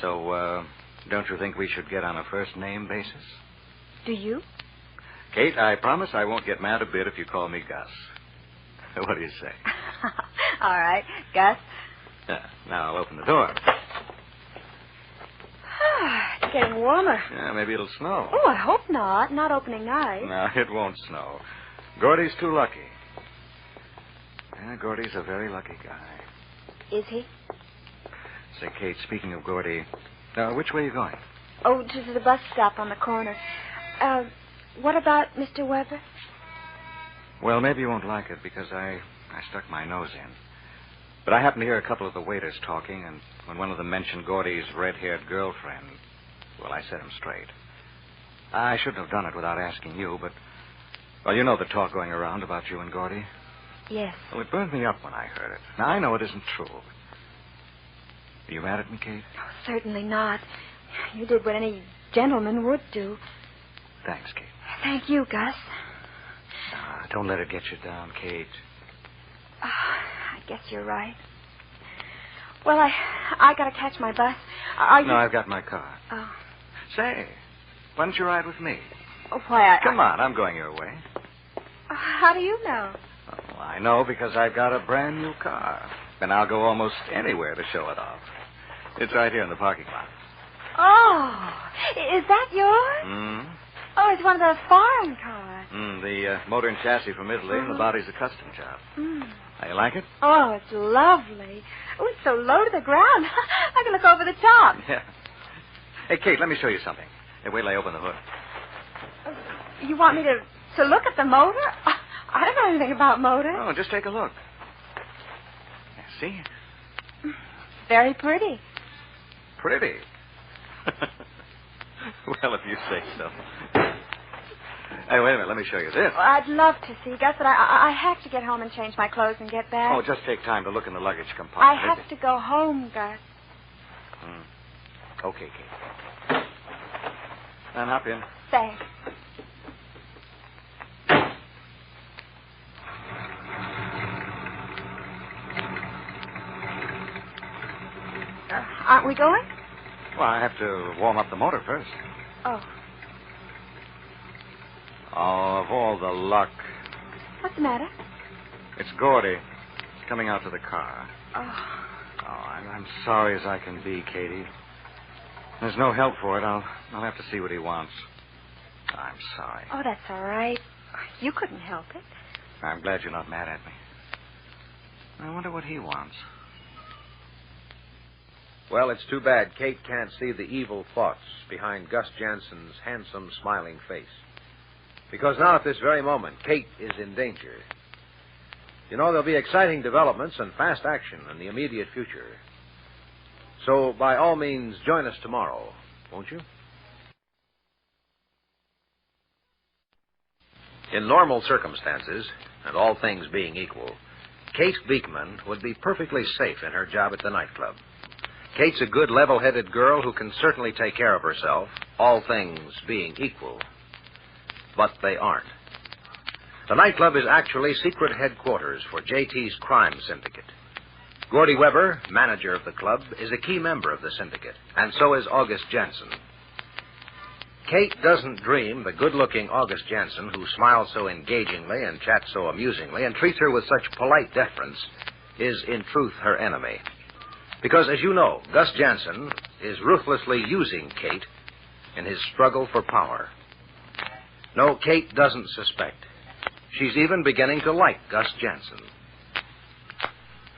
So, don't you think we should get on a first-name basis? Do you? Kate, I promise I won't get mad a bit if you call me Gus. What do you say? All right, Gus. Now I'll open the door. It's getting warmer. Yeah, maybe it'll snow. Oh, I hope not. Not opening night. No, it won't snow. Gordy's too lucky. Yeah, Gordy's a very lucky guy. Is he? Say, Kate, speaking of Gordy, which way are you going? Oh, to the bus stop on the corner. What about Mr. Weber? Well, maybe you won't like it because I stuck my nose in. But I happened to hear a couple of the waiters talking, and when one of them mentioned Gordy's red-haired girlfriend, well, I set him straight. I shouldn't have done it without asking you, but, well, you know the talk going around about you and Gordy. Yes. Well, it burned me up when I heard it. Now, I know it isn't true. Are you mad at me, Kate? Oh, certainly not. You did what any gentleman would do. Thanks, Kate. Thank you, Gus. Don't let it get you down, Kate. I guess you're right. Well, I gotta catch my bus. Are you... No, I've got my car. Oh. Say, why don't you ride with me? Oh, why, Come on, I'm going your way. How do you know? Oh, I know because I've got a brand new car. And I'll go almost anywhere to show it off. It's right here in the parking lot. Oh, is that yours? Hmm? Oh, it's one of those foreign cars. The motor and chassis from Italy, and the body's a custom job. How you like it? Oh, it's lovely. Oh, it's so low to the ground. I can look over the top. Yeah. Hey, Kate, let me show you something. Hey, wait till I open the hood. You want me to look at the motor? I don't know anything about motors. Oh, just take a look. See? Very pretty. Pretty? Well, if you say so. Hey, wait a minute. Let me show you this. Well, I'd love to see, Gus, but I have to get home and change my clothes and get back. Oh, just take time to look in the luggage compartment. I have to go home, Gus. Okay, Kate. Then hop in. Thanks. Aren't we going? Well, I have to warm up the motor first. Oh. Oh, of all the luck. What's the matter? It's Gordy. He's coming out to the car. Oh. I'm sorry as I can be, Katie. There's no help for it. I'll have to see what he wants. I'm sorry. Oh, that's all right. You couldn't help it. I'm glad you're not mad at me. I wonder what he wants. Well, it's too bad Kate can't see the evil thoughts behind Gus Jansen's handsome, smiling face. Because now, at this very moment, Kate is in danger. You know, there'll be exciting developments and fast action in the immediate future. So, by all means, join us tomorrow, won't you? In normal circumstances, and all things being equal, Kate Beekman would be perfectly safe in her job at the nightclub. Kate's a good, level-headed girl who can certainly take care of herself, all things being equal. But they aren't. The nightclub is actually secret headquarters for JT's crime syndicate. Gordy Weber, manager of the club, is a key member of the syndicate, and so is August Jansen. Kate doesn't dream the good-looking August Jansen, who smiles so engagingly and chats so amusingly and treats her with such polite deference, is in truth her enemy. Because, as you know, Gus Jansen is ruthlessly using Kate in his struggle for power. No, Kate doesn't suspect. She's even beginning to like Gus Jansen.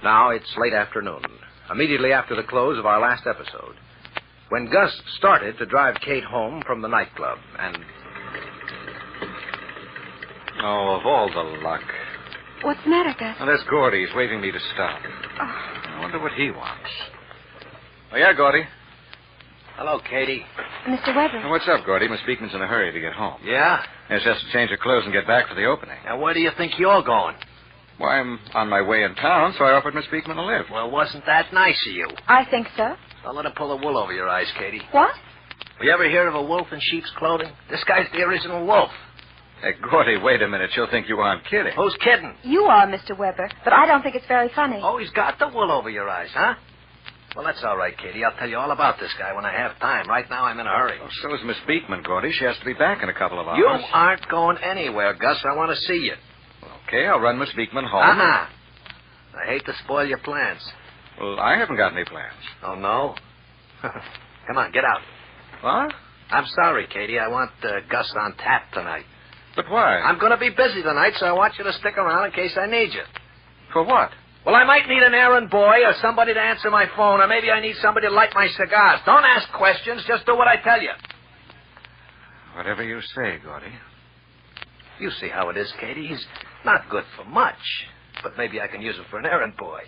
Now it's late afternoon, immediately after the close of our last episode, when Gus started to drive Kate home from the nightclub, and... Oh, of all the luck. What's the matter, Gus? Now, there's Gordy. He's waving me to stop. Oh. I wonder what he wants. Oh, yeah, Gordy. Hello, Katie. Mr. Weber. Well, what's up, Gordy? Miss Beekman's in a hurry to get home. Yeah? Yes, has to change her clothes and get back for the opening. Now, where do you think you're going? Why, I'm on my way in town, so I offered Miss Beekman a lift. Well, wasn't that nice of you? I think so. Don't let her pull the wool over your eyes, Katie. What? You ever hear of a wolf in sheep's clothing? This guy's the original wolf. Hey, Gordy, wait a minute. She'll think you aren't kidding. Who's kidding? You are, Mr. Weber, but I don't think it's very funny. Oh, he's got the wool over your eyes, huh? Well, that's all right, Katie. I'll tell you all about this guy when I have time. Right now, I'm in a hurry. Oh, so is Miss Beekman, Gordy. She has to be back in a couple of hours. You aren't going anywhere, Gus. I want to see you. Okay, I'll run Miss Beekman home. Uh-huh. I hate to spoil your plans. Well, I haven't got any plans. Oh, no? Come on, get out. What? I'm sorry, Katie. I want Gus on tap tonight. But why? I'm going to be busy tonight, so I want you to stick around in case I need you. For what? Well, I might need an errand boy or somebody to answer my phone, or maybe I need somebody to light my cigars. Don't ask questions. Just do what I tell you. Whatever you say, Gordy. You see how it is, Katie. He's not good for much. But maybe I can use him for an errand boy.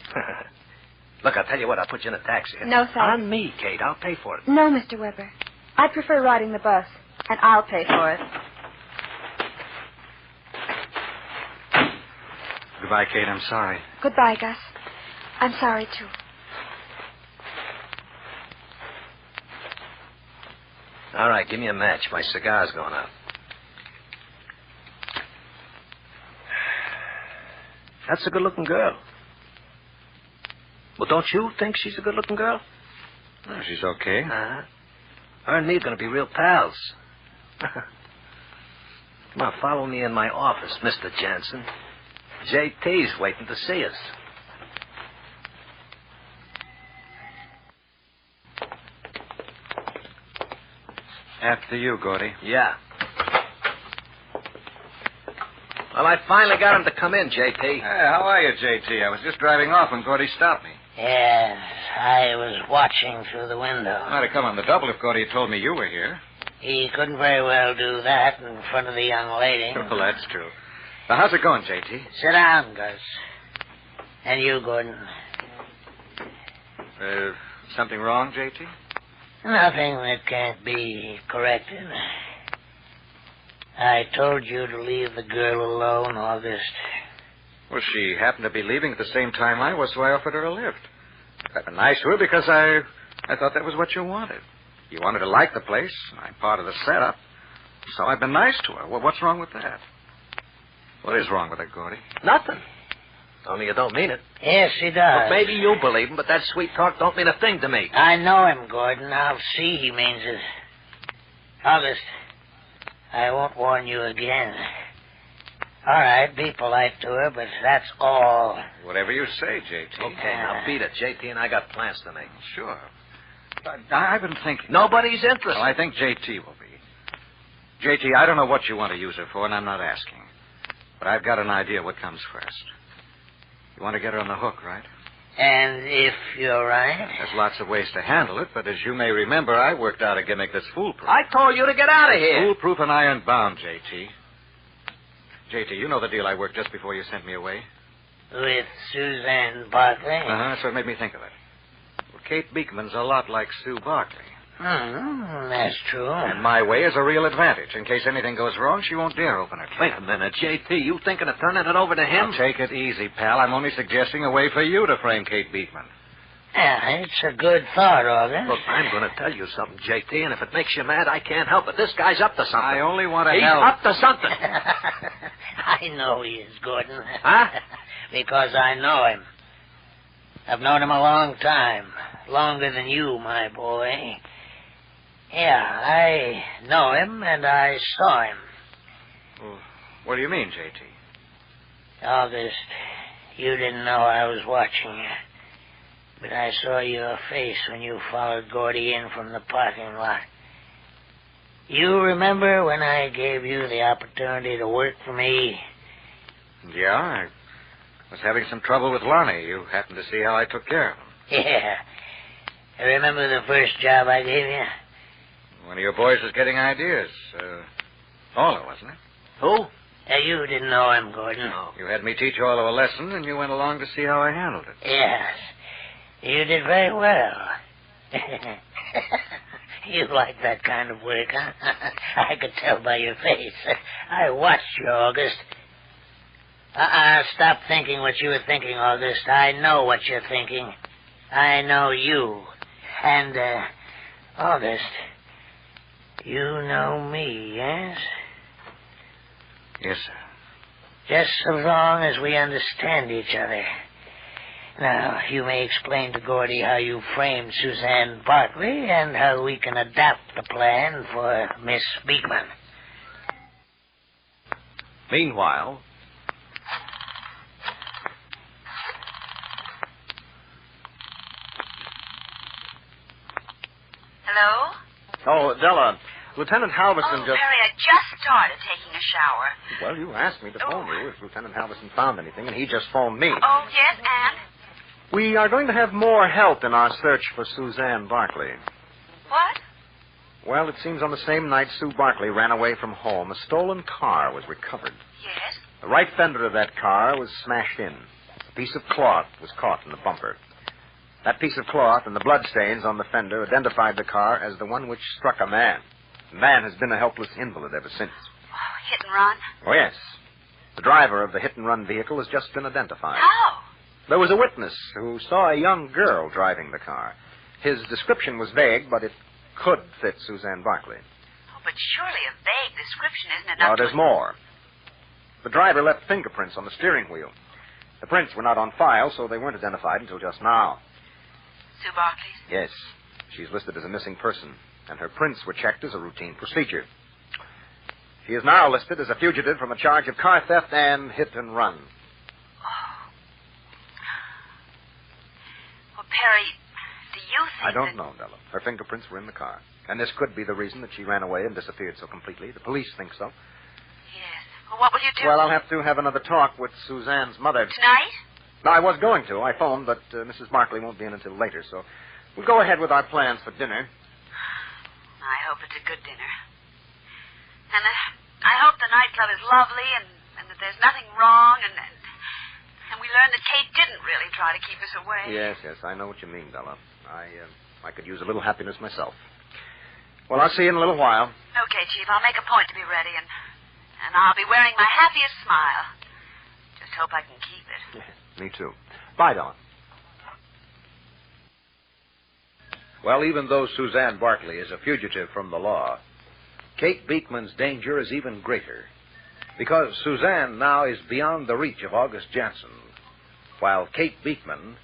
Look, I'll tell you what. I'll put you in a taxi. No, thanks. On me, Kate. I'll pay for it. No, Mr. Weber. I prefer riding the bus, and I'll pay for it. Goodbye, Kate. I'm sorry. Goodbye, Gus. I'm sorry, too. All right, give me a match. My cigar's going out. That's a good-looking girl. Well, don't you think she's a good-looking girl? Oh, she's okay. Uh-huh. Her and me are going to be real pals. Come on, follow me in my office, Mr. Jansen. JT's waiting to see us. After you, Gordy. Yeah. Well, I finally got him to come in, JT. Hey, how are you, JT? I was just driving off when Gordy stopped me. Yes, I was watching through the window. I'd have come on the double if Gordy had told me you were here. He couldn't very well do that in front of the young lady. Well, that's true. Now, how's it going, JT? Sit down, Gus. And you, Gordon. Something wrong, JT? Nothing that can't be corrected. I told you to leave the girl alone, August. Well, she happened to be leaving at the same time I was, so I offered her a lift. I've been nice to her because I thought that was what you wanted. You wanted to like the place. I'm part of the setup. So I've been nice to her. Well, what's wrong with that? What is wrong with it, Gordy? Nothing. Only you don't mean it. Yes, he does. Well, maybe you believe him, but that sweet talk don't mean a thing to me. I know him, Gordon. I'll see he means it. August, I won't warn you again. All right, be polite to her, but that's all. Whatever you say, JT. Okay, now beat it. JT and I got plans to make. Sure. I've been thinking. Nobody's interested. Well, I think JT will be. JT, I don't know what you want to use her for, and I'm not asking. But I've got an idea what comes first. You want to get her on the hook, right? And if you're right? There's lots of ways to handle it, but as you may remember, I worked out a gimmick that's foolproof. I told you to get out of here. Foolproof and iron-bound, JT. JT, you know the deal I worked just before you sent me away? With Suzanne Barkley? That's what made me think of it. Well, Kate Beekman's a lot like Sue Barkley. That's true. And my way is a real advantage. In case anything goes wrong, she won't dare open her Wait a minute, JT. You thinking of turning it over to him? Now, take it easy, pal. I'm only suggesting a way for you to frame Kate Beekman. Yeah, it's a good thought, August. Look, I'm going to tell you something, JT, and if it makes you mad, I can't help it. This guy's up to something. I only want to He's help. up to something. I know he is, Gordon. Huh? Because I know him. I've known him a long time. Longer than you, my boy. Yeah, I know him, and I saw him. Well, what do you mean, JT? August, you didn't know I was watching you. But I saw your face when you followed Gordy in from the parking lot. You remember when I gave you the opportunity to work for me? Yeah, I was having some trouble with Lonnie. You happened to see how I took care of him. Yeah. I remember the first job I gave you? One of your boys was getting ideas. Ola, wasn't it? Who? You didn't know him, Gordon. No. You had me teach Ola a lesson, and you went along to see how I handled it. Yes. You did very well. You like that kind of work, huh? I could tell by your face. I watched you, August. Stop thinking what you were thinking, August. I know what you're thinking. I know you. And, August, you know me, yes? Yes, sir. Just so long as we understand each other. Now, you may explain to Gordy how you framed Suzanne Barkley and how we can adapt the plan for Miss Beekman. Meanwhile... Hello? Oh, Della, Lieutenant Halverson just... Perry, I just started taking a shower. Well, you asked me to phone you if Lieutenant Halverson found anything, and he just phoned me. Oh, yes, and? We are going to have more help in our search for Suzanne Barkley. What? Well, it seems on the same night Sue Barkley ran away from home, a stolen car was recovered. Yes? The right fender of that car was smashed in. A piece of cloth was caught in the bumper. That piece of cloth and the bloodstains on the fender identified the car as the one which struck a man. The man has been a helpless invalid ever since. Oh, hit and run? Oh, yes. The driver of the hit-and-run vehicle has just been identified. How? There was a witness who saw a young girl driving the car. His description was vague, but it could fit Suzanne Barkley. Oh, but surely a vague description isn't enough No, there's more. The driver left fingerprints on the steering wheel. The prints were not on file, so they weren't identified until just now. Sue Barkley's? Yes. She's listed as a missing person, and her prints were checked as a routine procedure. She is now listed as a fugitive from a charge of car theft and hit and run. Oh. Well, Perry, do you think I don't know, Della. Her fingerprints were in the car. And this could be the reason that she ran away and disappeared so completely. The police think so. Yes. Well, what will you do? Well, I'll have to have another talk with Suzanne's mother. Tonight? No, I was going to. I phoned, but Mrs. Barkley won't be in until later, so we'll go ahead with our plans for dinner. I hope it's a good dinner. And I hope the nightclub is lovely and that there's nothing wrong and we learn that Kate didn't really try to keep us away. Yes, I know what you mean, Della. I could use a little happiness myself. Well, I'll see you in a little while. Okay, Chief. I'll make a point to be ready, and I'll be wearing my happiest smile. Just hope I can keep it. Yeah, me too. Bye, Della. Well, even though Suzanne Barkley is a fugitive from the law, Kate Beekman's danger is even greater, because Suzanne now is beyond the reach of August Jansen, while Kate Beekman,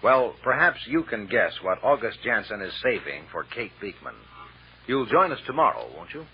well, perhaps you can guess what August Jansen is saving for Kate Beekman. You'll join us tomorrow, won't you?